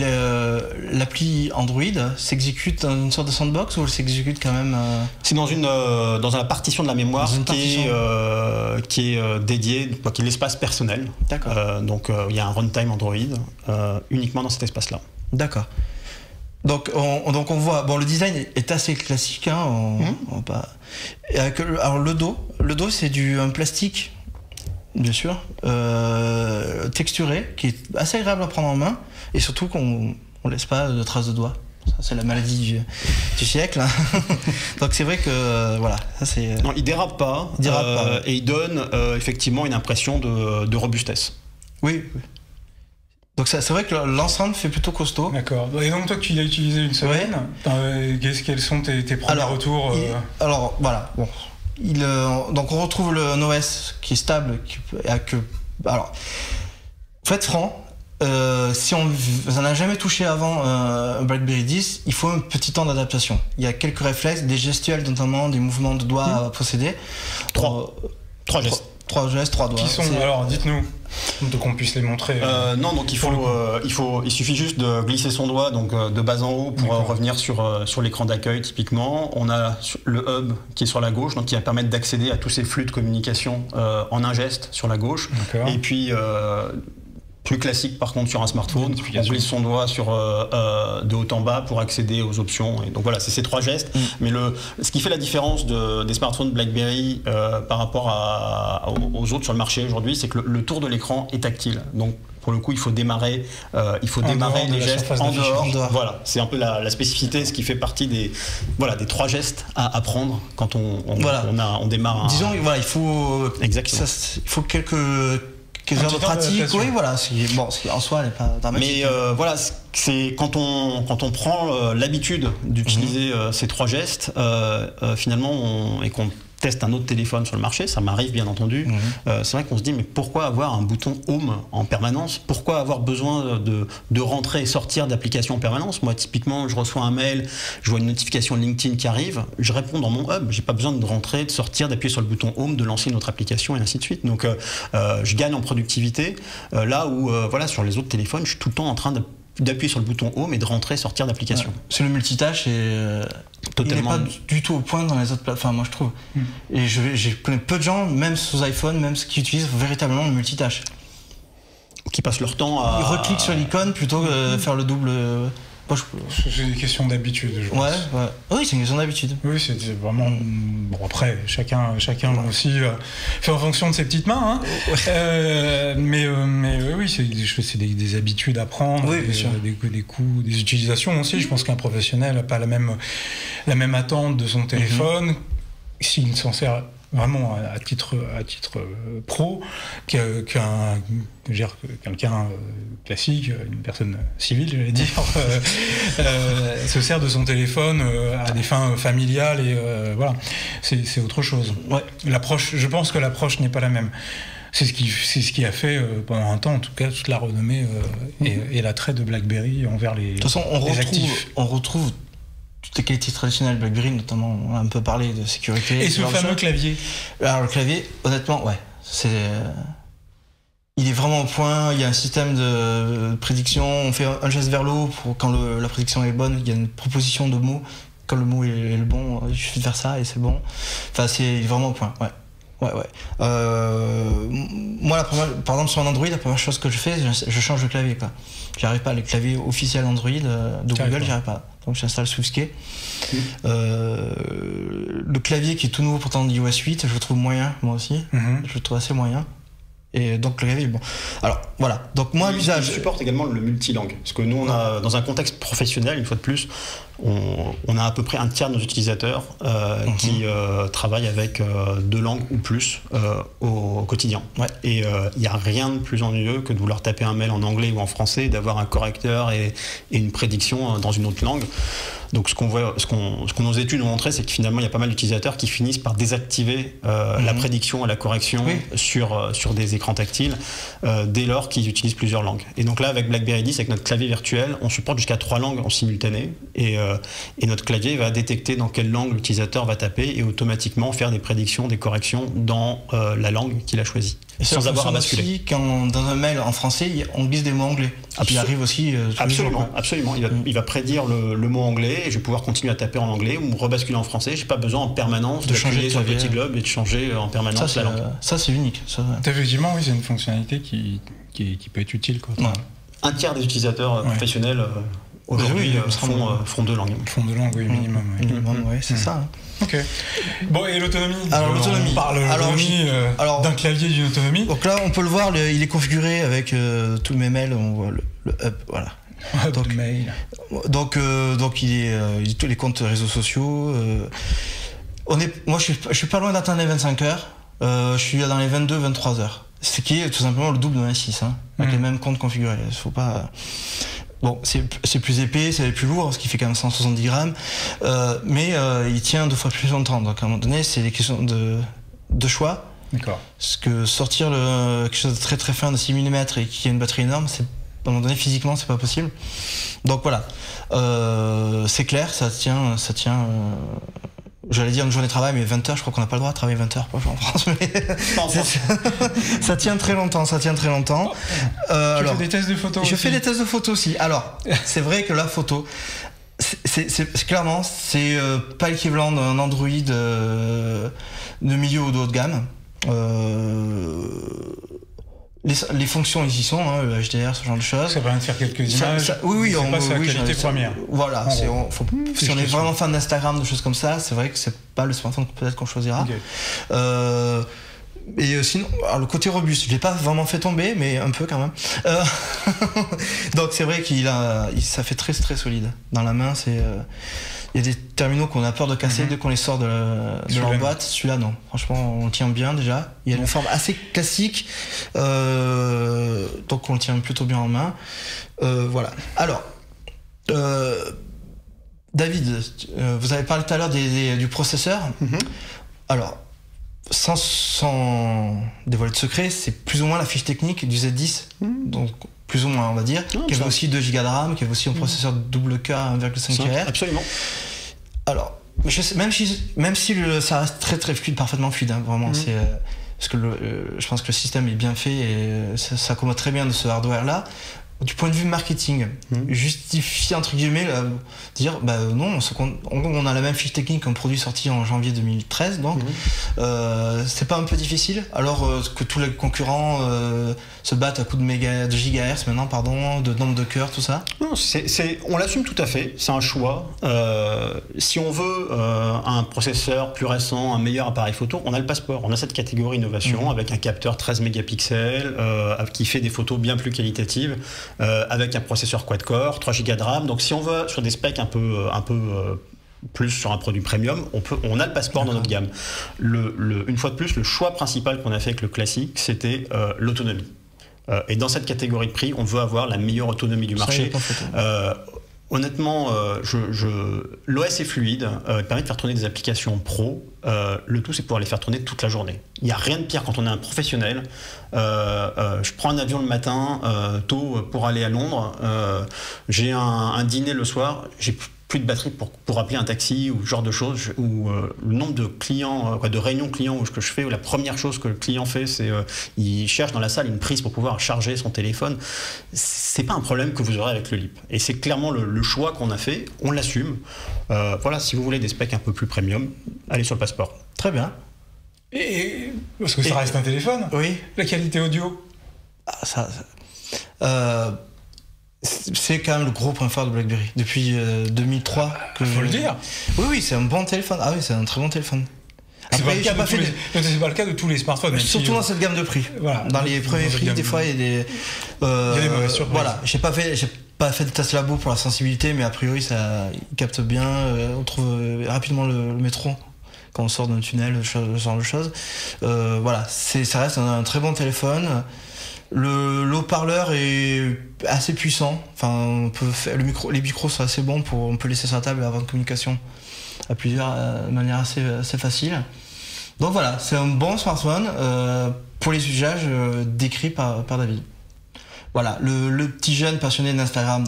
l'appli Android s'exécute dans une sorte de sandbox ou elle s'exécute quand même C'est dans la partition de la mémoire qui est dédiée, qui est l'espace personnel. D'accord. Donc il y a un runtime Android uniquement dans cet espace-là. D'accord. Donc on voit, le design est assez classique. Alors le dos c'est un plastique, bien sûr, texturé, qui est assez agréable à prendre en main. Et surtout qu'on ne laisse pas de traces de doigts. Ça, c'est la maladie du siècle. Donc c'est vrai que ça c'est... Non, il dérape pas. Et il donne effectivement une impression de robustesse. Oui. Donc c'est vrai que l'ensemble fait plutôt costaud. D'accord. Et donc toi tu l'as utilisé une semaine. Quels sont tes premiers retours Alors voilà. Bon. Donc on retrouve un OS qui est stable. Alors, faut être franc. Si on n'en a jamais touché avant un BlackBerry 10, il faut un petit temps d'adaptation. Il y a quelques réflexes, des gestuels notamment, des mouvements de doigts à procéder. Trois gestes. 3 gestes, 3 doigts. Qui sont, alors dites-nous, donc qu'on puisse les montrer. Non, donc il suffit juste de glisser son doigt donc de bas en haut pour revenir sur l'écran d'accueil typiquement. On a le hub qui est sur la gauche, donc qui va permettre d'accéder à tous ces flux de communication en un geste sur la gauche. Et puis plus classique par contre sur un smartphone, on glisse son doigt de haut en bas pour accéder aux options. Et donc voilà, c'est ces 3 gestes. Mais ce qui fait la différence des smartphones BlackBerry par rapport aux autres sur le marché aujourd'hui, c'est que le tour de l'écran est tactile. Donc pour le coup, il faut démarrer les gestes en dehors. Voilà, c'est un peu la spécificité, ce qui fait partie des 3 gestes à apprendre quand on démarre. Disons, il faut quelques heures de pratique, oui, voilà. En soi, elle n'est pas dramatique. Mais c'est quand on prend l'habitude d'utiliser ces 3 gestes, finalement, et qu'on teste un autre téléphone sur le marché, ça m'arrive bien entendu, c'est vrai qu'on se dit mais pourquoi avoir un bouton Home en permanence? Pourquoi avoir besoin de rentrer et sortir d'applications en permanence? Moi typiquement je reçois un mail, je vois une notification LinkedIn qui arrive, je réponds dans mon hub, j'ai pas besoin de rentrer, de sortir, d'appuyer sur le bouton Home, de lancer une autre application et ainsi de suite. Donc je gagne en productivité, là où sur les autres téléphones je suis tout le temps en train de d'appuyer sur le bouton Home et de rentrer, sortir d'application. Ouais. C'est le multitâche et totalement. Il n'est pas du tout au point dans les autres plateformes, moi je trouve. Et j'ai connais peu de gens, même sous iPhone, même ceux qui utilisent véritablement le multitâche. Qui passent leur temps à... Ils recliquent sur l'icône plutôt que faire le double... C'est une question d'habitude, je pense. Ouais. Oui, c'est une question d'habitude. Oui, c'est vraiment... Bon, après, chacun aussi fait en fonction de ses petites mains. Hein. Mais oui, c'est des habitudes à prendre, oui, des coûts, des utilisations aussi. Je pense qu'un professionnel n'a pas la même attente de son téléphone s'il s'en sert vraiment à titre pro quelqu'un classique, une personne civile, j'allais dire, se sert de son téléphone à des fins familiales et voilà, c'est autre chose. Ouais. L'approche, je pense que l'approche n'est pas la même. C'est ce qui a fait pendant un temps, en tout cas, toute la renommée et l'attrait de BlackBerry envers les actifs. De toute façon, on retrouve toutes les qualités traditionnelles BlackBerry, notamment, on a un peu parlé de sécurité. Et ce fameux clavier. Alors le clavier, honnêtement, ouais, il est vraiment au point. Il y a un système de prédiction. On fait un geste vers le haut pour quand la prédiction est bonne. Il y a une proposition de mots. Quand le mot est le bon, il suffit de faire ça et c'est bon. Enfin, c'est vraiment au point. Ouais. Moi, par exemple, sur un Android, la première chose que je fais, je change de clavier. Quoi. J'arrive pas, les claviers officiels Android de Google, j'arrive pas. Donc j'installe SwiftKey. Le clavier qui est tout nouveau pourtant d'iOS 8, je le trouve moyen, moi aussi. Je le trouve assez moyen. Et donc le clavier est bon. Alors voilà, donc moi l'usage... Il supporte également le multilangue. Parce que nous, on a, dans un contexte professionnel, une fois de plus, on a à peu près un tiers de nos utilisateurs qui travaillent avec 2 langues ou plus au quotidien. Ouais. Et il n'y a rien de plus ennuyeux que de vouloir taper un mail en anglais ou en français, d'avoir un correcteur et une prédiction dans une autre langue. Donc ce que nos études ont montré, c'est que finalement il y a pas mal d'utilisateurs qui finissent par désactiver la prédiction et la correction sur des écrans tactiles dès lors qu'ils utilisent plusieurs langues. Et donc là avec BlackBerry 10, avec notre clavier virtuel, on supporte jusqu'à 3 langues en simultané et notre clavier va détecter dans quelle langue l'utilisateur va taper et automatiquement faire des prédictions, des corrections dans la langue qu'il a choisie. Sans avoir à basculer. Aussi, quand dans un mail en français, on glisse des mots anglais. Il arrive aussi absolument. Il va prédire le mot anglais et je vais pouvoir continuer à taper en anglais ou rebasculer en français. J'ai pas besoin en permanence de changer sur le petit globe et de changer en permanence la langue. Ça c'est unique. Ça. Effectivement, oui, c'est une fonctionnalité qui peut être utile. Quoi. Ouais. Un tiers des utilisateurs professionnels aujourd'hui font 2 langues. Font 2 langues, oui, minimum. Minimum, oui, c'est ça. Ok. Bon, et l'autonomie. Alors l'autonomie. On parle d'un clavier, d'une autonomie. Donc là, on peut le voir, il est configuré avec tous mes mails. On voit le hub, voilà. Donc, mail. Donc il est tous les comptes réseaux sociaux. Moi, je suis pas loin d'atteindre les 25 heures. Je suis dans les 22-23 heures. Ce qui est tout simplement le double d'un S6, avec les mêmes comptes configurés. Il faut pas. Bon, c'est plus épais, c'est plus lourd, ce qui fait quand même 170 grammes, mais il tient 2 fois plus longtemps. Donc à un moment donné, c'est des questions de choix. D'accord. Parce que sortir quelque chose de très très fin de 6 mm et qui a une batterie énorme, à un moment donné, physiquement, c'est pas possible. Donc voilà, c'est clair, ça tient j'allais dire une journée de travail, mais 20 heures, je crois qu'on n'a pas le droit de travailler 20 heures en France. Mais ça tient très longtemps, Tu fais des tests de photos aussi. Je fais des tests de photos aussi. Alors, c'est vrai que la photo, clairement, c'est pas l'équivalent d'un Android de milieu ou de haut de gamme. Les fonctions ils y sont, le HDR, ce genre de choses. Ça permet de faire quelques images. C'est pas sa qualité première. Voilà, si on est vraiment fan d'Instagram, de choses comme ça, c'est vrai que c'est pas le smartphone peut-être qu'on choisira. Okay. Et sinon, alors le côté robuste, je l'ai pas vraiment fait tomber, mais un peu quand même. Donc c'est vrai ça fait très très solide. Dans la main, il y a des terminaux qu'on a peur de casser dès qu'on les sort de leur boîte. Celui-là, non. Franchement, on le tient bien déjà. Il y a une forme assez classique, donc on le tient plutôt bien en main. Voilà. Alors, David, vous avez parlé tout à l'heure du processeur. Alors, sans dévoiler de secret, c'est plus ou moins la fiche technique du Z10. Donc, plus ou moins, on va dire. Qui avait aussi 2 Go de RAM, qui avait aussi un processeur double K 1,5 GHz. Absolument. Alors, je sais, même si ça reste très très fluide, parfaitement fluide, vraiment, parce que je pense que le système est bien fait et ça s'accommode très bien de ce hardware-là. du point de vue marketing, justifier entre guillemets, dire non, on a la même fiche technique qu'un produit sorti en janvier 2013, donc c'est pas un peu difficile alors que tous les concurrents se battent à coups de gigahertz maintenant, de nombre de cœurs, tout ça? Non, on l'assume tout à fait, c'est un choix. Si on veut un processeur plus récent, un meilleur appareil photo, on a le Passport, on a cette catégorie innovation avec un capteur 13 mégapixels qui fait des photos bien plus qualitatives. Avec un processeur quad-core, 3 Go de RAM. Donc si on veut sur des specs un peu plus sur un produit premium, on a le Passport dans notre gamme. Une fois de plus, le choix principal qu'on a fait avec le classique, c'était l'autonomie. Et dans cette catégorie de prix, on veut avoir la meilleure autonomie du marché. Honnêtement, l'OS est fluide, il permet de faire tourner des applications pro. Le tout, c'est pouvoir les faire tourner toute la journée. Il n'y a rien de pire quand on est un professionnel. Je prends un avion le matin, tôt, pour aller à Londres. J'ai un dîner le soir. J'ai plus de batterie pour appeler un taxi ou ce genre de choses. Ou le nombre de clients, de réunions clients que je fais, où la première chose que le client fait, c'est il cherche dans la salle une prise pour pouvoir charger son téléphone. C'est pas un problème que vous aurez avec le LEAP. Et c'est clairement le choix qu'on a fait. On l'assume. Voilà, si vous voulez des specs un peu plus premium, allez sur le Passport. Très bien. Parce que ça reste un téléphone. Oui. La qualité audio. C'est quand même le gros point fort de BlackBerry. Depuis 2003. Faut le dire. Oui, c'est un bon téléphone. Ah oui, c'est un très bon téléphone. C'est pas le cas de tous les smartphones. Surtout dans cette gamme de prix. Voilà. Dans les premiers prix, des fois, il y a des... il y a des mauvaises surprises. Voilà, j'ai pas fait de test labo pour la sensibilité, mais a priori, ça capte bien. On trouve rapidement le métro quand on sort d'un tunnel, ce genre de choses. Voilà, ça reste un très bon téléphone. Le haut-parleur est assez puissant. Enfin, les micros sont assez bons on peut laisser sur la table et avoir une communication à plusieurs de manière assez facile. Donc voilà, c'est un bon smartphone pour les usages décrits par David. Voilà, le petit jeune passionné d'Instagram,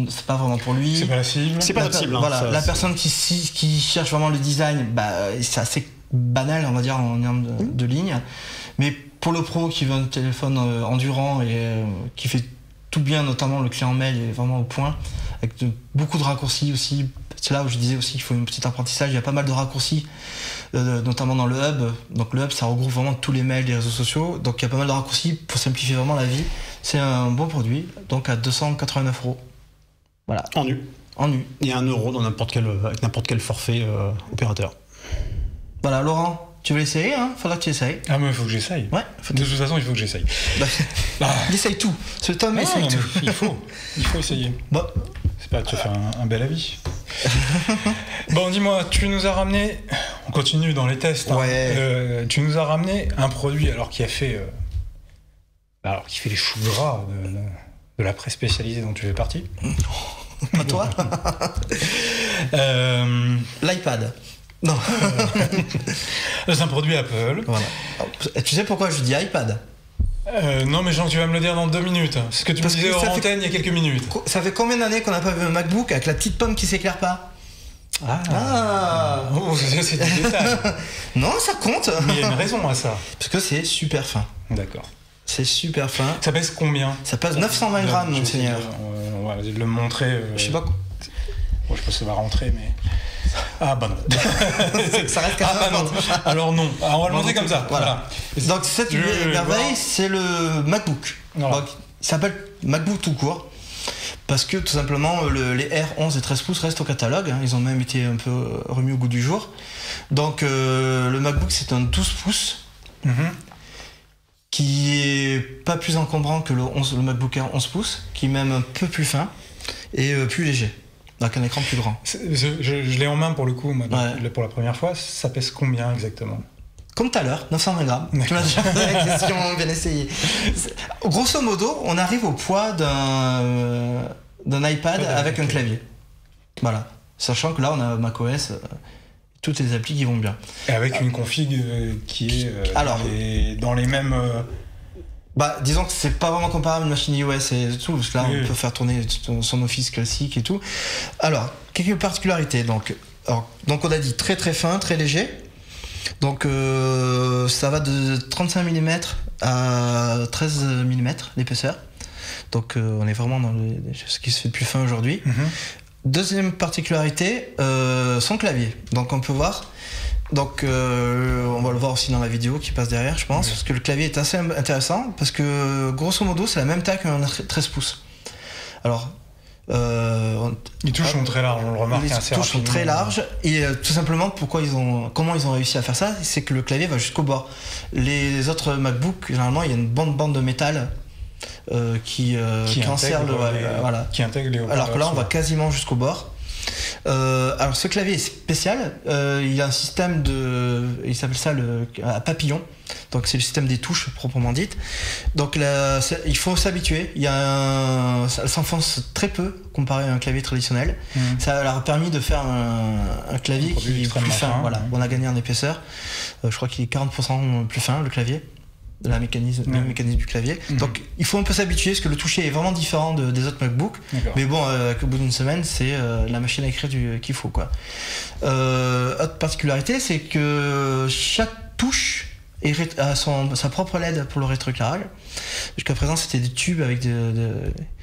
c'est pas vraiment pour lui. C'est pas la cible. C'est pas notre cible. Voilà, la personne qui cherche vraiment le design, c'est assez banal, on va dire, en termes de ligne. Mais pour le pro qui veut un téléphone endurant et qui fait tout bien, notamment le client mail est vraiment au point, avec beaucoup de raccourcis aussi. C'est là où je disais aussi qu'il faut un petit apprentissage. Il y a pas mal de raccourcis, notamment dans le hub. Donc le hub, ça regroupe vraiment tous les mails des réseaux sociaux. Donc il y a pas mal de raccourcis pour simplifier vraiment la vie. C'est un bon produit, donc à 289 €. Voilà. En nu. Et 1 € dans avec n'importe quel forfait opérateur. Voilà, Laurent. Tu veux l'essayer, hein? Faudra que tu essayes. Ah, mais il faut que j'essaye. Ouais. De toute façon, il faut que j'essaye. Il essaye tout. Ce tome essaye tout. Il faut essayer. Bon. C'est pas, tu vas faire un bel avis. Bon, dis-moi, tu nous as ramené. On continue dans les tests. Ouais. Tu nous as ramené un produit qui fait les choux gras de la presse spécialisée dont tu fais partie. Pas toi. L'iPad. Non. C'est un produit Apple. Voilà. Tu sais pourquoi je dis iPad? Non, mais Jean, tu vas me le dire dans 2 minutes. C'est ce que tu me disais hors antenne il y a quelques minutes. Ça fait combien d'années qu'on n'a pas vu un MacBook avec la petite pomme qui s'éclaire pas? Oh, c'est du détail. Non, ça compte. Mais il y a une raison à ça. Parce que c'est super fin. D'accord. C'est super fin. Ça pèse combien? Ça pèse 920 grammes, mon seigneur. On va le montrer. Je sais pas. Bon, je pense que ça va rentrer, mais... Ah bah non. Ça reste quand même. Non. Alors non. Alors, on va le montrer comme ça. Voilà. Donc cette merveille, c'est le MacBook. Voilà. Donc, il s'appelle MacBook tout court. Parce que tout simplement, les R11 et 13 pouces restent au catalogue. Ils ont même été un peu remis au goût du jour. Donc le MacBook, c'est un 12 pouces. Qui est pas plus encombrant que le MacBook Air 11 pouces. Qui est même un peu plus fin et plus léger. Donc un écran plus grand. Je l'ai en main pour le coup, moi, pour la première fois. Ça pèse combien exactement? Comme tout à l'heure, 920 grammes. Tu m'as déjà posé la question, bien essayé. Grosso modo, on arrive au poids d'un iPad avec un clavier. Voilà. Sachant que là, on a macOS, toutes les applis qui vont bien. Et avec une config qui est dans les mêmes... disons que c'est pas vraiment comparable à une machine iOS et tout, parce que là on peut faire tourner son Office classique et tout. Alors, quelques particularités. Donc on a dit très très fin, très léger. Donc ça va de 35 mm à 13 mm l'épaisseur. Donc on est vraiment dans ce qui se fait de plus fin aujourd'hui. Deuxième particularité, son clavier. Donc on peut voir. Donc on va le voir aussi dans la vidéo qui passe derrière, je pense, parce que le clavier est assez intéressant, parce que grosso modo c'est la même taille qu'un 13 pouces. Alors les touches sont très larges, on le remarque assez rapidement. Les touches sont très larges, et tout simplement comment ils ont réussi à faire ça, c'est que le clavier va jusqu'au bord. Les autres MacBook, généralement il y a une bande de métal qui intègre les haut-parleurs. Alors que là on va quasiment jusqu'au bord. Alors ce clavier est spécial, il a un système il s'appelle ça à papillon, donc c'est le système des touches proprement dites. Donc là, il faut s'habituer, ça s'enfonce très peu comparé à un clavier traditionnel. Ça leur a permis de faire un clavier qui est plus fin. Voilà, on a gagné en épaisseur, je crois qu'il est 40% plus fin le clavier. Le mécanisme du clavier. Donc il faut un peu s'habituer parce que le toucher est vraiment différent des autres MacBook. Mais bon, au bout d'une semaine, c'est la machine à écrire qu'il faut, quoi. Autre particularité, c'est que chaque touche a sa propre LED pour le rétroéclairage. Jusqu'à présent, c'était des tubes avec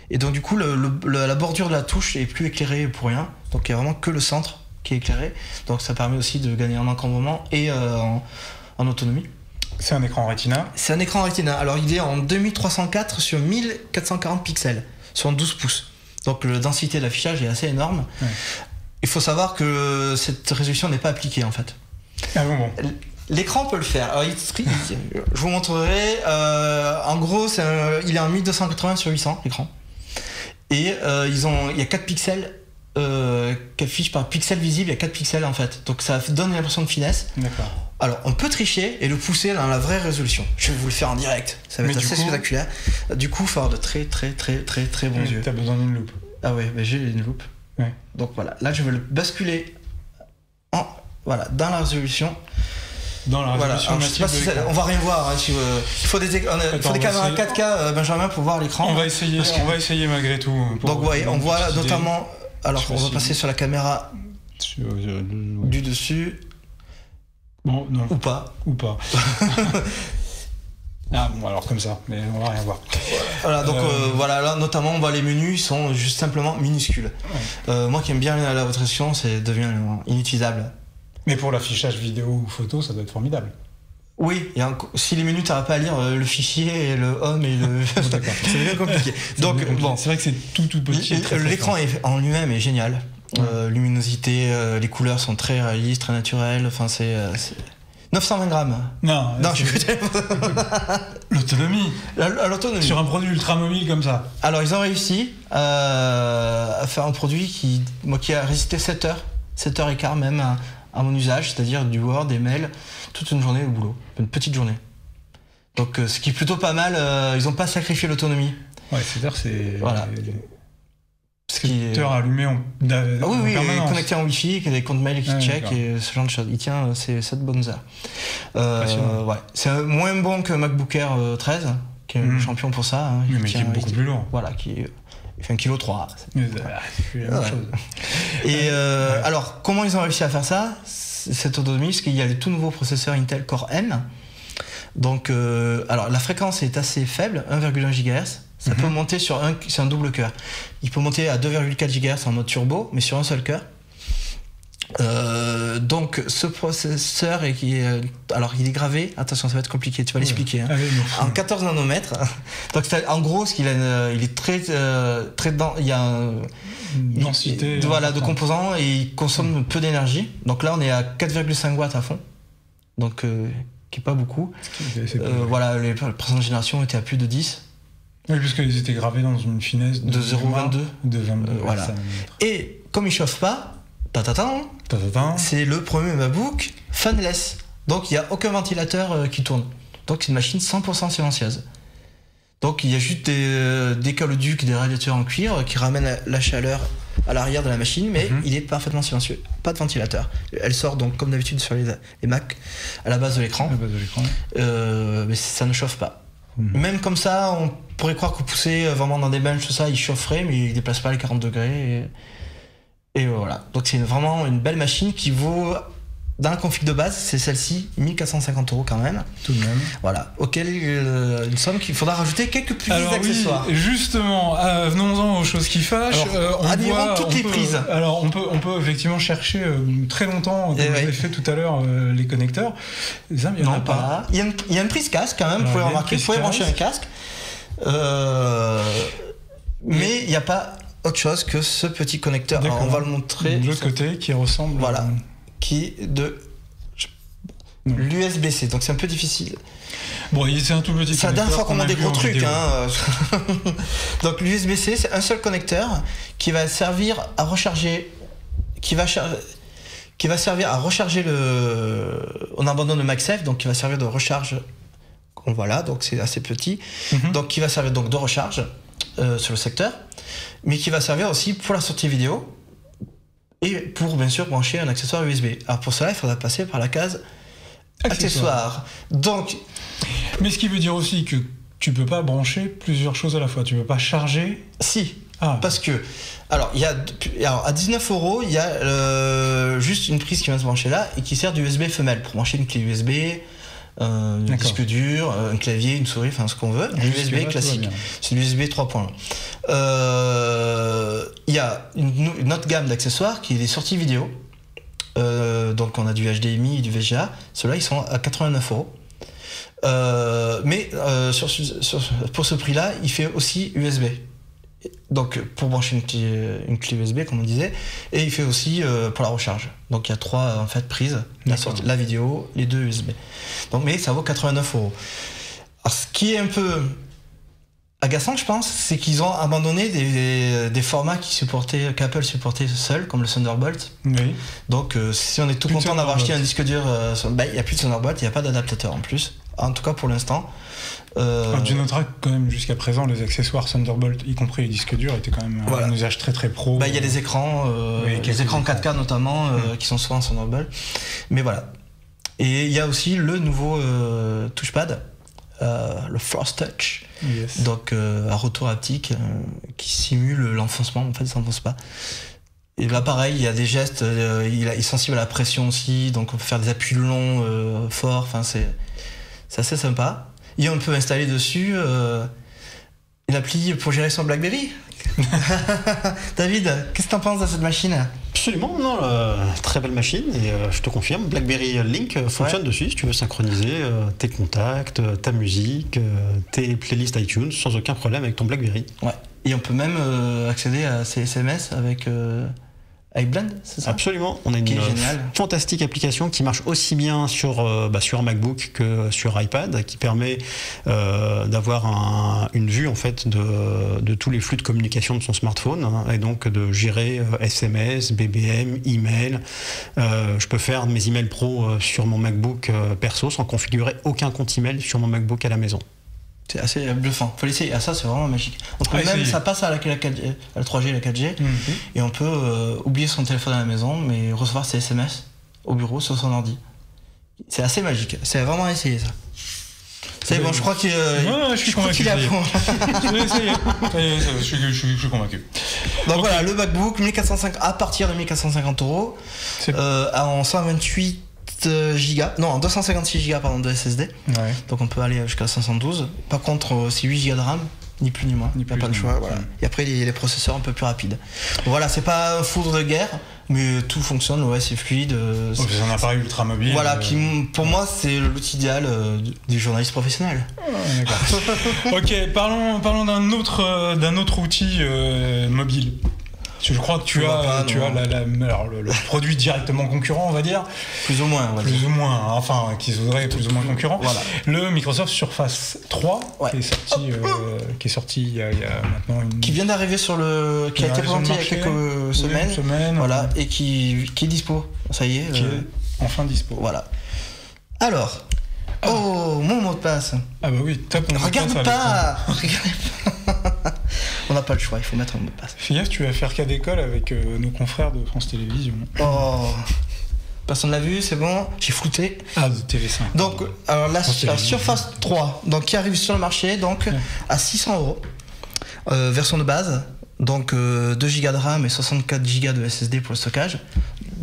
et donc du coup, la bordure de la touche est plus éclairée pour rien. Donc il n'y a vraiment que le centre qui est éclairé. Donc ça permet aussi de gagner en encombrement et en autonomie. C'est un écran Retina. C'est un écran Retina. Alors il est en 2304 sur 1440 pixels, sur 12 pouces. Donc la densité d'affichage est assez énorme. Il faut savoir que cette résolution n'est pas appliquée en fait. Ah bon. L'écran peut le faire. Alors, je vous montrerai. En gros, il est en 1280 sur 800 l'écran. Et il y a 4 pixels qui affichent par pixel visible. Il y a 4 pixels en fait. Donc ça donne une impression de finesse. D'accord. Alors, on peut tricher et le pousser dans la vraie résolution. Je vais vous le faire en direct. Ça va être assez spectaculaire. Du coup, il faut avoir de très bons yeux. T'as besoin d'une loupe. Ah ouais, j'ai une loupe. Ouais. Donc voilà, là je vais le basculer dans la résolution. Dans la résolution massive. On va rien voir. Il faut des caméras 4K, Benjamin, pour voir l'écran. On va essayer malgré tout. Donc on voit notamment. Alors on va passer sur la caméra du dessus. Bon, non. Ou pas. Ah bon, alors comme ça, mais on va rien voir. Voilà, donc là notamment on voit les menus, ils sont juste simplement minuscules. Moi qui aime bien la haute résolution, ça devient inutilisable. Mais pour l'affichage vidéo ou photo, ça doit être formidable. Oui, si les menus t'arrives pas à lire le fichier et le home et le... c'est bien compliqué. Donc bon, c'est vrai que c'est tout petit. L'écran en lui-même est génial. Luminosité, les couleurs sont très réalistes, très naturelles. Enfin, c'est 920 grammes. Non, je l'autonomie. L'autonomie. Sur un produit ultra mobile comme ça. Alors, ils ont réussi à faire un produit qui a résisté 7 heures et quart même à mon usage, c'est-à-dire du Word, des mails, toute une journée au boulot, une petite journée. Donc, ce qui est plutôt pas mal. Ils n'ont pas sacrifié l'autonomie. Ouais, c'est-à-dire c'est. Voilà. Secteur allumé en permanence. Connecté en Wi-Fi, avec des comptes mail qui check et ce genre de choses. Il tient 7 bonnes heures. C'est moins bon que MacBook Air 13, qui est le champion pour ça. Hein, mais qui est beaucoup plus lourd. Voilà, il fait 1,3 kg. C'est plus la même chose. Et alors, comment ils ont réussi à faire ça, cette autonomie? Parce qu'il y a le tout nouveau processeur Intel Core M. Donc, alors la fréquence est assez faible, 1,1 GHz. Ça peut monter c'est un double cœur. Il peut monter à 2,4 GHz en mode turbo, mais sur un seul cœur. Donc ce processeur il est gravé, attention ça va être compliqué, tu vas l'expliquer, hein, en 14 nanomètres. Donc en gros il est très il y a une densité de composants et il consomme peu d'énergie. Donc là on est à 4,5 watts à fond, donc qui est pas beaucoup. Les précédentes générations étaient à plus de 10. Oui, puisqu'ils étaient gravés dans une finesse de 0,22. De 22. Voilà. Et comme il chauffe pas, c'est le premier MacBook fanless. Donc il n'y a aucun ventilateur qui tourne. Donc c'est une machine 100% silencieuse. Donc il y a juste des caloducs, des radiateurs en cuivre qui ramènent la chaleur à l'arrière de la machine, mais il est parfaitement silencieux. Pas de ventilateur. Elle sort donc comme d'habitude sur les Mac à la base de l'écran. Mais ça ne chauffe pas. Même comme ça, on pourrait croire que vous poussez vraiment dans des benches, tout ça, il chaufferait, mais il ne déplace pas les 40 degrés. Et voilà. Donc c'est vraiment une belle machine qui vaut dans la config de base, c'est celle-ci, 1450 € quand même. Tout de même. Voilà, auquel une somme qu'il faudra rajouter quelques petits accessoires. Oui, justement, venons-en aux choses qui fâchent. Admirons toutes les prises. Alors, on peut effectivement chercher très longtemps, comme je l'ai fait tout à l'heure, les connecteurs. Il y en a pas. Il y a une prise casque quand même, vous pouvez remarquer, vous pouvez brancher un casque. Mais il n'y a pas autre chose que ce petit connecteur. Alors, on va le montrer. De l'autre côté, qui ressemble. Voilà. Qui est de l'USB-C. Donc c'est un peu difficile. Bon, c'est un tout petit. C'est la dernière fois qu'on a des gros trucs. Donc l'USB-C, c'est un seul connecteur qui va servir à recharger. Qui va servir à recharger le. On abandonne le MagSafe, donc qui va servir de recharge. Voilà, donc c'est assez petit. Donc qui va servir donc de recharge sur le secteur, mais qui va servir aussi pour la sortie vidéo et pour bien sûr brancher un accessoire USB. Alors pour cela, il faudra passer par la case accessoires. Donc, mais ce qui veut dire aussi que tu peux pas brancher plusieurs choses à la fois. Tu peux pas charger. Si. Parce que alors à 19 €, il y a juste une prise qui va se brancher là et qui sert d'USB femelle pour brancher une clé USB. Un disque dur, un clavier, une souris, enfin ce qu'on veut, un USB classique. C'est l'USB 3.1. Il y a une autre gamme d'accessoires qui est des sorties vidéo. Donc on a du HDMI et du VGA. Ceux-là, ils sont à 89 €. Mais pour ce prix-là, il fait aussi USB. Donc pour brancher une clé USB comme on disait, et il fait aussi pour la recharge. Donc il y a 3 en fait prises, la vidéo, les 2 USB. Donc mais ça vaut 89 €. Alors ce qui est un peu agaçant, je pense, c'est qu'ils ont abandonné des formats qu'Apple supportait seul, comme le Thunderbolt. Oui. Donc si on est tout content d'avoir acheté un disque dur, il n'y a plus de Thunderbolt, il n'y a pas d'adaptateur en plus. En tout cas pour l'instant. Tu noteras que quand même jusqu'à présent les accessoires Thunderbolt, y compris les disques durs, étaient quand même un usage très très pro. Il y a les écrans, les écrans 4K notamment, qui sont souvent en Thunderbolt. Mais voilà. Et il y a aussi le nouveau touchpad, le Force Touch, donc à retour haptique, qui simule l'enfoncement. En fait, ça n'enfonce pas. Et là, pareil, il y a des gestes, il est sensible à la pression aussi, donc on peut faire des appuis longs, forts. Enfin, c'est assez sympa. Et on peut installer dessus une appli pour gérer son BlackBerry. David, qu'est-ce que t'en penses de cette machine? Absolument, non, très belle machine, et je te confirme, BlackBerry Link fonctionne dessus si tu veux synchroniser tes contacts, ta musique, tes playlists iTunes sans aucun problème avec ton BlackBerry. Ouais. Et on peut même accéder à ces SMS avec iBlend, c'est ça? Absolument, on a une fantastique application qui marche aussi bien sur MacBook que sur iPad, qui permet d'avoir une vue en fait de tous les flux de communication de son smartphone, et donc de gérer SMS, BBM, email. Je peux faire mes emails pro sur mon MacBook perso sans configurer aucun compte email sur mon MacBook à la maison. C'est assez bluffant. Faut l'essayer. Ah, ça, c'est vraiment magique. Ça passe à la 3G et la 4G. Et on peut oublier son téléphone à la maison, mais recevoir ses SMS au bureau sur son ordi. C'est assez magique. C'est vraiment à essayer, ça. C'est bon, je crois qu'il je suis convaincu. Je suis convaincu. Donc voilà, le MacBook, à partir de 1450 €, en 128 Go, non, 256 Go de SSD. Ouais. Donc on peut aller jusqu'à 512. Par contre, c'est 8 Go de RAM, ni plus ni moins. Il n'y a pas de choix. Voilà. Et après, les processeurs un peu plus rapides. Voilà, c'est pas un foudre de guerre, mais tout fonctionne, c'est fluide. C'est un appareil ultra mobile. Voilà, qui pour moi, c'est l'outil idéal du journaliste professionnel. D'accord. Ok, parlons d'un autre outil mobile. Je crois que tu as le produit directement concurrent, on va dire. Plus ou moins, enfin, qui serait plus ou moins concurrent. Voilà. Le Microsoft Surface 3, qui est sorti il y a maintenant qui vient d'arriver qui a été présenté il y a quelques semaines. Voilà, et qui est dispo. Ça y est. Qui est enfin dispo. Voilà. Alors. Oh, mon mot de passe. Ah bah oui, top. Regardez pas. On n'a pas le choix, il faut mettre un mot de passe. Fais gaffe, tu vas faire cas d'école avec nos confrères de France Télévisions. Oh, personne l'a vu, c'est bon, j'ai flouté. Ah, de TV5. Donc, alors la Surface 3, donc, qui arrive sur le marché donc, à 600 €, version de base, donc 2 Go de RAM et 64 Go de SSD pour le stockage.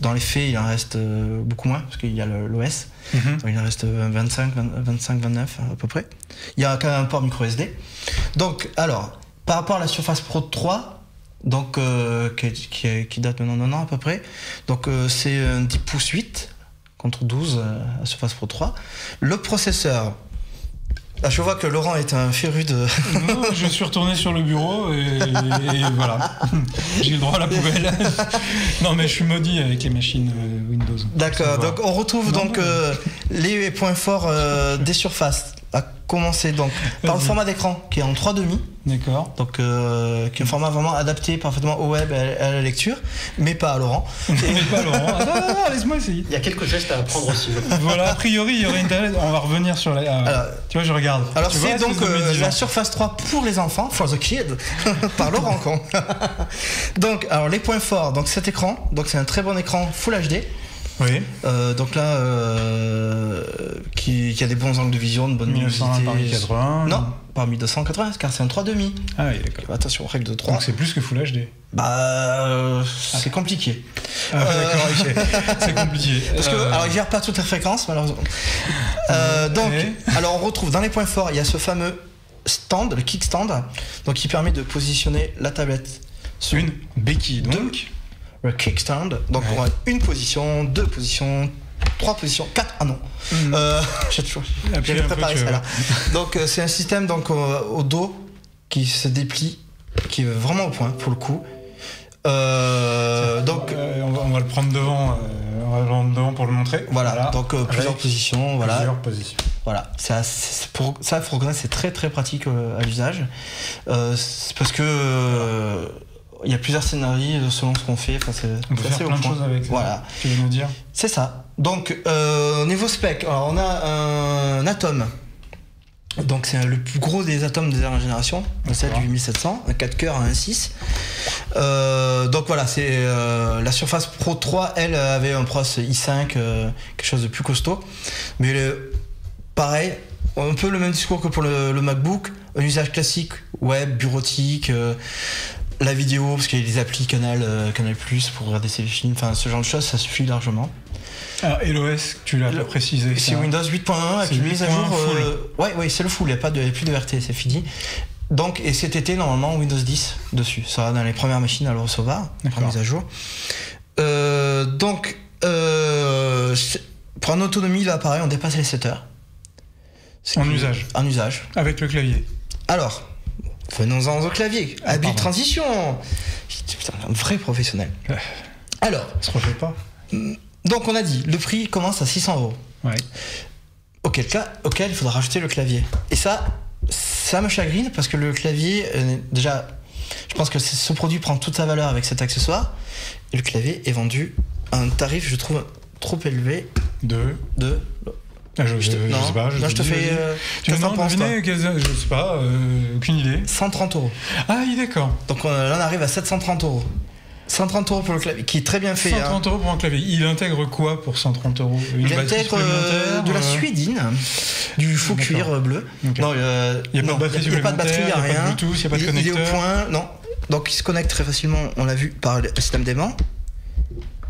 dans les faits, il en reste beaucoup moins, parce qu'il y a l'OS. Donc il en reste 25, 29 à peu près. Il y a quand même un port micro SD. Donc, alors, par rapport à la Surface Pro 3, donc, qui date maintenant d'un an à peu près, donc c'est un 10 pouces 8 contre 12 à Surface Pro 3. Le processeur... Là, je vois que Laurent est un féru de... Non, je suis retourné sur le bureau et voilà. J'ai le droit à la poubelle. Non, mais je suis maudit avec les machines Windows. D'accord, donc on retrouve les points forts des surfaces. À commencer donc par le format d'écran qui est en 3,5. D'accord. Donc qui est un format vraiment adapté parfaitement au web et à la lecture, mais pas à Laurent. Mais pas Laurent. Non, laisse-moi essayer. Il y a quelques gestes à apprendre aussi. Voilà, a priori, il y aurait Internet. On va revenir sur la... Alors, tu vois, je regarde. Alors tu c'est vois, donc la Surface 3 pour les enfants, for the kid, par Laurent Con. Donc, alors les points forts, donc cet écran, donc c'est un très bon écran Full HD. Oui. Donc là, qui a des bons angles de vision, de bonne luminosité. 1920 par 1080. Non, par 1280, car c'est un 3,5. Ah oui, d'accord. Attention, règle de 3. Donc c'est plus que Full HD. C'est compliqué. Ah, d'accord, ok. C'est compliqué. Parce que, alors, il gère pas toutes les fréquences, malheureusement. Alors, on retrouve dans les points forts, il y a ce fameux stand, le kickstand, donc qui permet de positionner la tablette sur une béquille, donc. Le kickstand, donc on a une position, 2 positions, 3 positions, 4, ah non. J'avais préparé ça là. Donc c'est un système donc, au dos qui se déplie, qui est vraiment au point pour le coup. Donc on va le prendre devant, pour le montrer. Voilà. Donc plusieurs positions, voilà. Plusieurs positions. Voilà, pour ça, il faut reconnaître, c'est très très pratique à l'usage. C'est parce que il y a plusieurs scénarios selon ce qu'on fait. On peut faire plein de choses avec ça. Voilà. Tu veux nous dire ? C'est ça. Donc, niveau spec, alors on a un Atom. Donc, c'est le plus gros des Atoms des dernières générations. C'est du 8700, un 4 cœurs, un 1.6. Donc voilà, c'est la Surface Pro 3, elle avait un process i5, quelque chose de plus costaud. Mais pareil, un peu le même discours que pour le MacBook. Un usage classique, web, bureautique. La vidéo, parce qu'il y a des applis Canal+, pour regarder ses films, enfin ce genre de choses, ça suffit largement. Alors, et l'OS, tu l'as précisé. C'est Windows 8.1 avec une mise à jour. Oui, c'est le full, il n'y a plus de RT, c'est fini. Donc, et cet été, normalement, Windows 10 dessus. Ça sera dans les premières machines à le recevoir, la mise à jour. Donc, pour en autonomie, là, pareil, on dépasse les 7 heures. En usage. En usage. Avec le clavier. Alors. Venons-en au clavier. Habile transition. Putain, un vrai professionnel. Alors. Ça se refait pas. Donc on a dit, le prix commence à 600 €. Ouais. Auquel il faudra rajouter le clavier. Et ça me chagrine parce que le clavier, déjà, je pense que ce produit prend toute sa valeur avec cet accessoire. Et le clavier est vendu à un tarif, je trouve, trop élevé. Je sais pas. Je te fais. Tu veux deviner je sais pas, aucune idée. 130 €. Ah oui, d'accord. Donc là, on arrive à 730 €. 130 € pour le clavier, qui est très bien fait. 130 € pour un clavier. Il intègre quoi pour 130 €? Il intègre de la suédine, du faux cuir bleu. Okay. Non, il n'y a pas de batterie, il n'y a rien. Il n'y a pas de Bluetooth, il n'y a pas de connecteur. Il est au point, non. Donc il se connecte très facilement, on l'a vu, par le système d'aimant.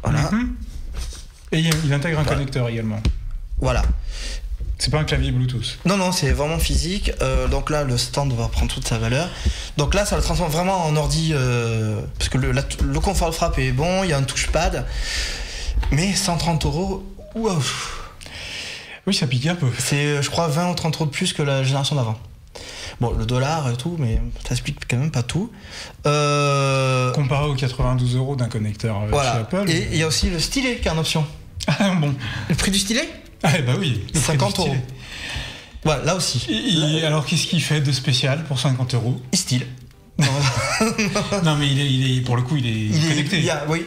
Voilà. Et il intègre un connecteur également. Voilà. C'est pas un clavier Bluetooth. Non, c'est vraiment physique. Donc là, le stand va prendre toute sa valeur. Donc là, ça le transforme vraiment en ordi. Parce que le confort de frappe est bon, il y a un touchpad. Mais 130 €, wow. Oui, ça pique un peu. C'est, je crois, 20 ou 30 € de plus que la génération d'avant. Bon, le dollar et tout, mais ça explique quand même pas tout. Comparé aux 92 € d'un connecteur chez Apple. Et il y a aussi le stylet qui est en option. Ah bon. Le prix du stylet ? Ah bah oui, 50 €. Voilà, là aussi. Alors qu'est-ce qu'il fait de spécial pour 50 €? Il style. Non mais il est pour le coup il est connecté. Oui,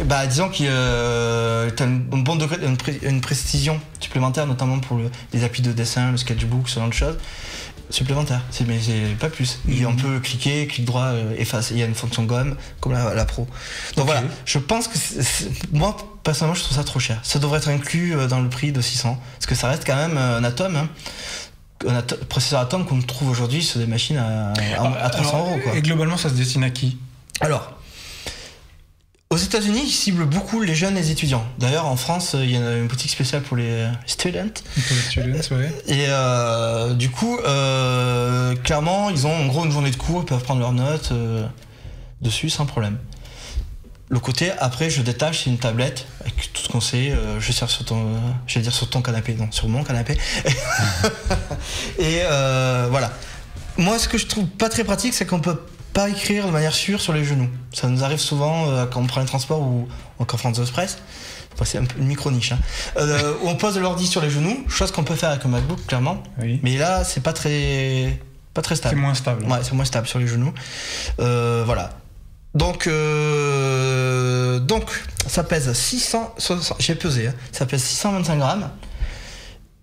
bah disons qu'il a un bon degré, une précision supplémentaire, notamment pour les applis de dessin, le sketchbook, ce genre de choses. Supplémentaire, mais c'est pas plus. On peut cliquer, clic droit, effacer. Il y a une fonction gomme comme la Pro. Donc voilà, je pense que moi personnellement je trouve ça trop cher. Ça devrait être inclus dans le prix de 600, parce que ça reste quand même un Atom, un processeur Atom qu'on trouve aujourd'hui sur des machines à 300 €. Quoi. Et globalement, ça se destine à qui? Alors, Aux États-Unis, ils ciblent beaucoup les jeunes et les étudiants. D'ailleurs, en France, il y a une boutique spéciale pour les students. Pour les students, ouais. Et du coup, clairement, ils ont en gros une journée de cours, ils peuvent prendre leurs notes dessus sans problème. Le côté, après, je détache, c'est une tablette avec tout ce qu'on sait. Je sers sur ton canapé, non, sur mon canapé. Et voilà. Moi, ce que je trouve pas très pratique, c'est qu'on peut pas écrire de manière sûre sur les genoux. Ça nous arrive souvent quand on prend les transports ou en France Express. Enfin, c'est un peu une micro-niche. Où on pose l'ordi sur les genoux, chose qu'on peut faire avec un MacBook, clairement. Oui. Mais là, c'est pas très stable. C'est moins stable. Ouais, c'est moins stable sur les genoux. Voilà. Donc, ça pèse 660. J'ai pesé. Hein, ça pèse 625 grammes.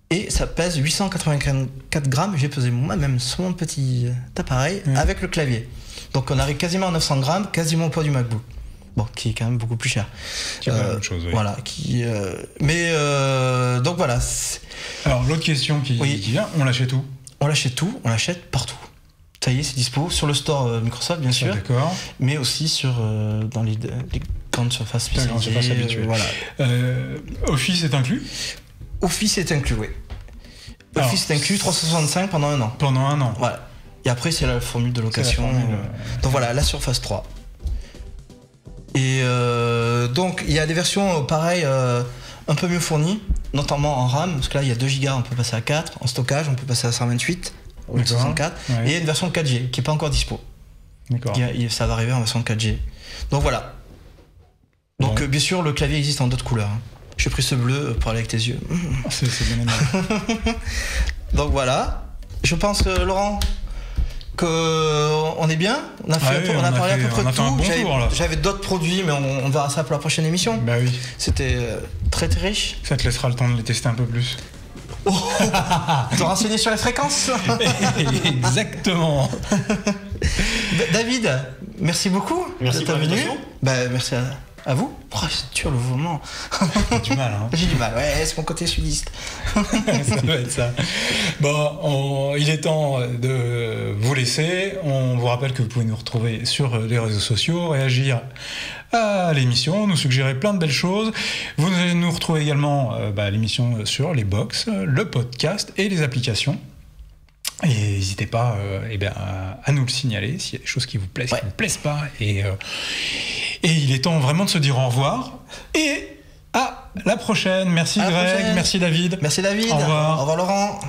Et ça pèse 884 grammes. J'ai pesé moi-même sur mon petit appareil avec le clavier. Donc on arrive quasiment à 900 grammes, quasiment au poids du MacBook. Bon, qui est quand même beaucoup plus cher. C'est la même chose, oui. Voilà. Donc voilà. Alors l'autre question qui vient, on l'achète où ? On l'achète tout, on l'achète partout. Ça y est, c'est dispo sur le store Microsoft, bien sûr. D'accord. Mais aussi dans les grandes surfaces spécialisées. Grandes surfaces habituelles. Voilà. Office est inclus ? Office est inclus, oui. Office est inclus 365 pendant 1 an. Pendant 1 an. Voilà. Et après, c'est la formule de location. Donc voilà, la Surface 3. Et donc, il y a des versions pareilles, un peu mieux fournies, notamment en RAM, parce que là, il y a 2 Go, on peut passer à 4. En stockage, on peut passer à 128, ou 64. Ouais. Et il y a une version 4G qui n'est pas encore dispo. D'accord. Ça va arriver en version 4G. Donc voilà. Donc, bien sûr, le clavier existe en d'autres couleurs. Hein. J'ai pris ce bleu pour aller avec tes yeux. C'est bien aimable. Donc voilà. Je pense, Laurent, qu'on est bien. On a parlé à peu près de tout. J'avais d'autres produits, mais on verra ça pour la prochaine émission. Bah oui. C'était très très riche. Ça te laissera le temps de les tester un peu plus. Te renseigner sur les fréquences. Exactement. David, merci beaucoup. Merci pour l'invitation. Merci à vous. Oh, c'est dur le mouvement. T'as du mal, hein. J'ai du mal, ouais, c'est mon côté sudiste. Ça doit être ça. Bon, il est temps de vous laisser. On vous rappelle que vous pouvez nous retrouver sur les réseaux sociaux, réagir à l'émission, nous suggérer plein de belles choses. Vous nous retrouvez également l'émission sur les box, le podcast et les applications. Et n'hésitez pas à nous le signaler s'il y a des choses qui vous plaisent, qui ne vous plaisent pas. Et il est temps vraiment de se dire au revoir. Et à la prochaine. Merci Greg, merci David. Merci David. Au revoir. Au revoir Laurent.